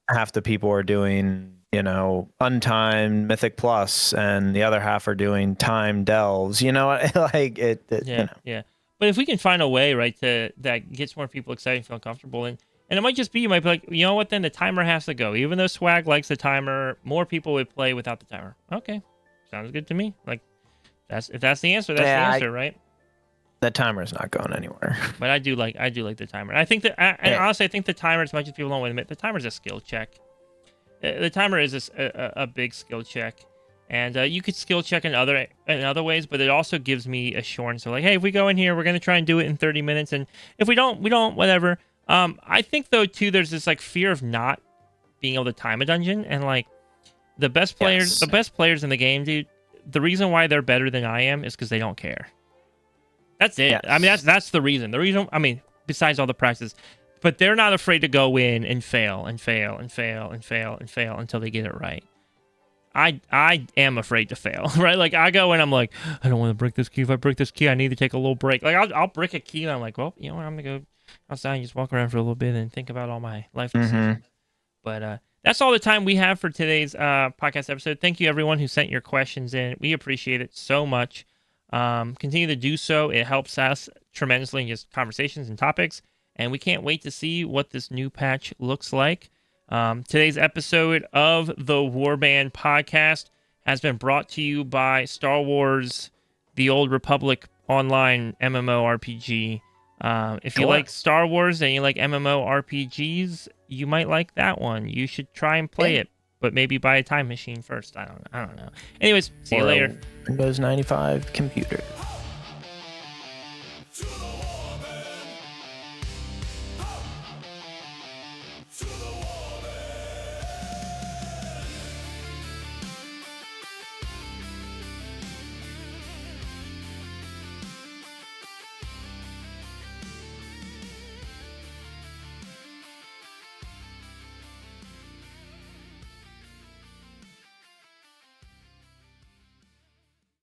half the people are doing, untimed Mythic Plus, and the other half are doing time delves, like it. Yeah. But if we can find a way, right, that gets more people excited and feel comfortable, and it might just be, you might be like, you know what, then the timer has to go. Even though Swag likes the timer, more people would play without the timer. Okay. Sounds good to me. Like, if that's the answer, that's the answer, right? The timer's not going anywhere. But I do like the timer. I think that, and honestly, I think the timer, as much as people don't want to admit, the timer's a skill check. The timer is a big skill check, and you could skill check in other ways, but it also gives me assurance. So like, hey, if we go in here, we're gonna try and do it in 30 minutes, and if we don't, whatever. I think though too, there's this like fear of not being able to time a dungeon, and like the best players in the game, dude. The reason why they're better than I am is because they don't care. That's it. Yes. I mean, that's the reason. The reason, I mean, besides all the practice, but they're not afraid to go in and fail until they get it right. I am afraid to fail, right? Like I go in, I'm like, I don't want to break this key. If I break this key, I need to take a little break. Like I'll break a key, and I'm like, well, you know what? I'm gonna go outside and just walk around for a little bit and think about all my life decisions. But that's all the time we have for today's podcast episode. Thank you, everyone who sent your questions in. We appreciate it so much. Continue to do so. It helps us tremendously in just conversations and topics. And we can't wait to see what this new patch looks like. Today's episode of the Warband podcast has been brought to you by Star Wars: The Old Republic online MMORPG. If you like Star Wars and you like MMORPGs, you might like that one. You should try and play it, but maybe buy a time machine first. I don't know. Anyways, see you later. Windows 95 computer.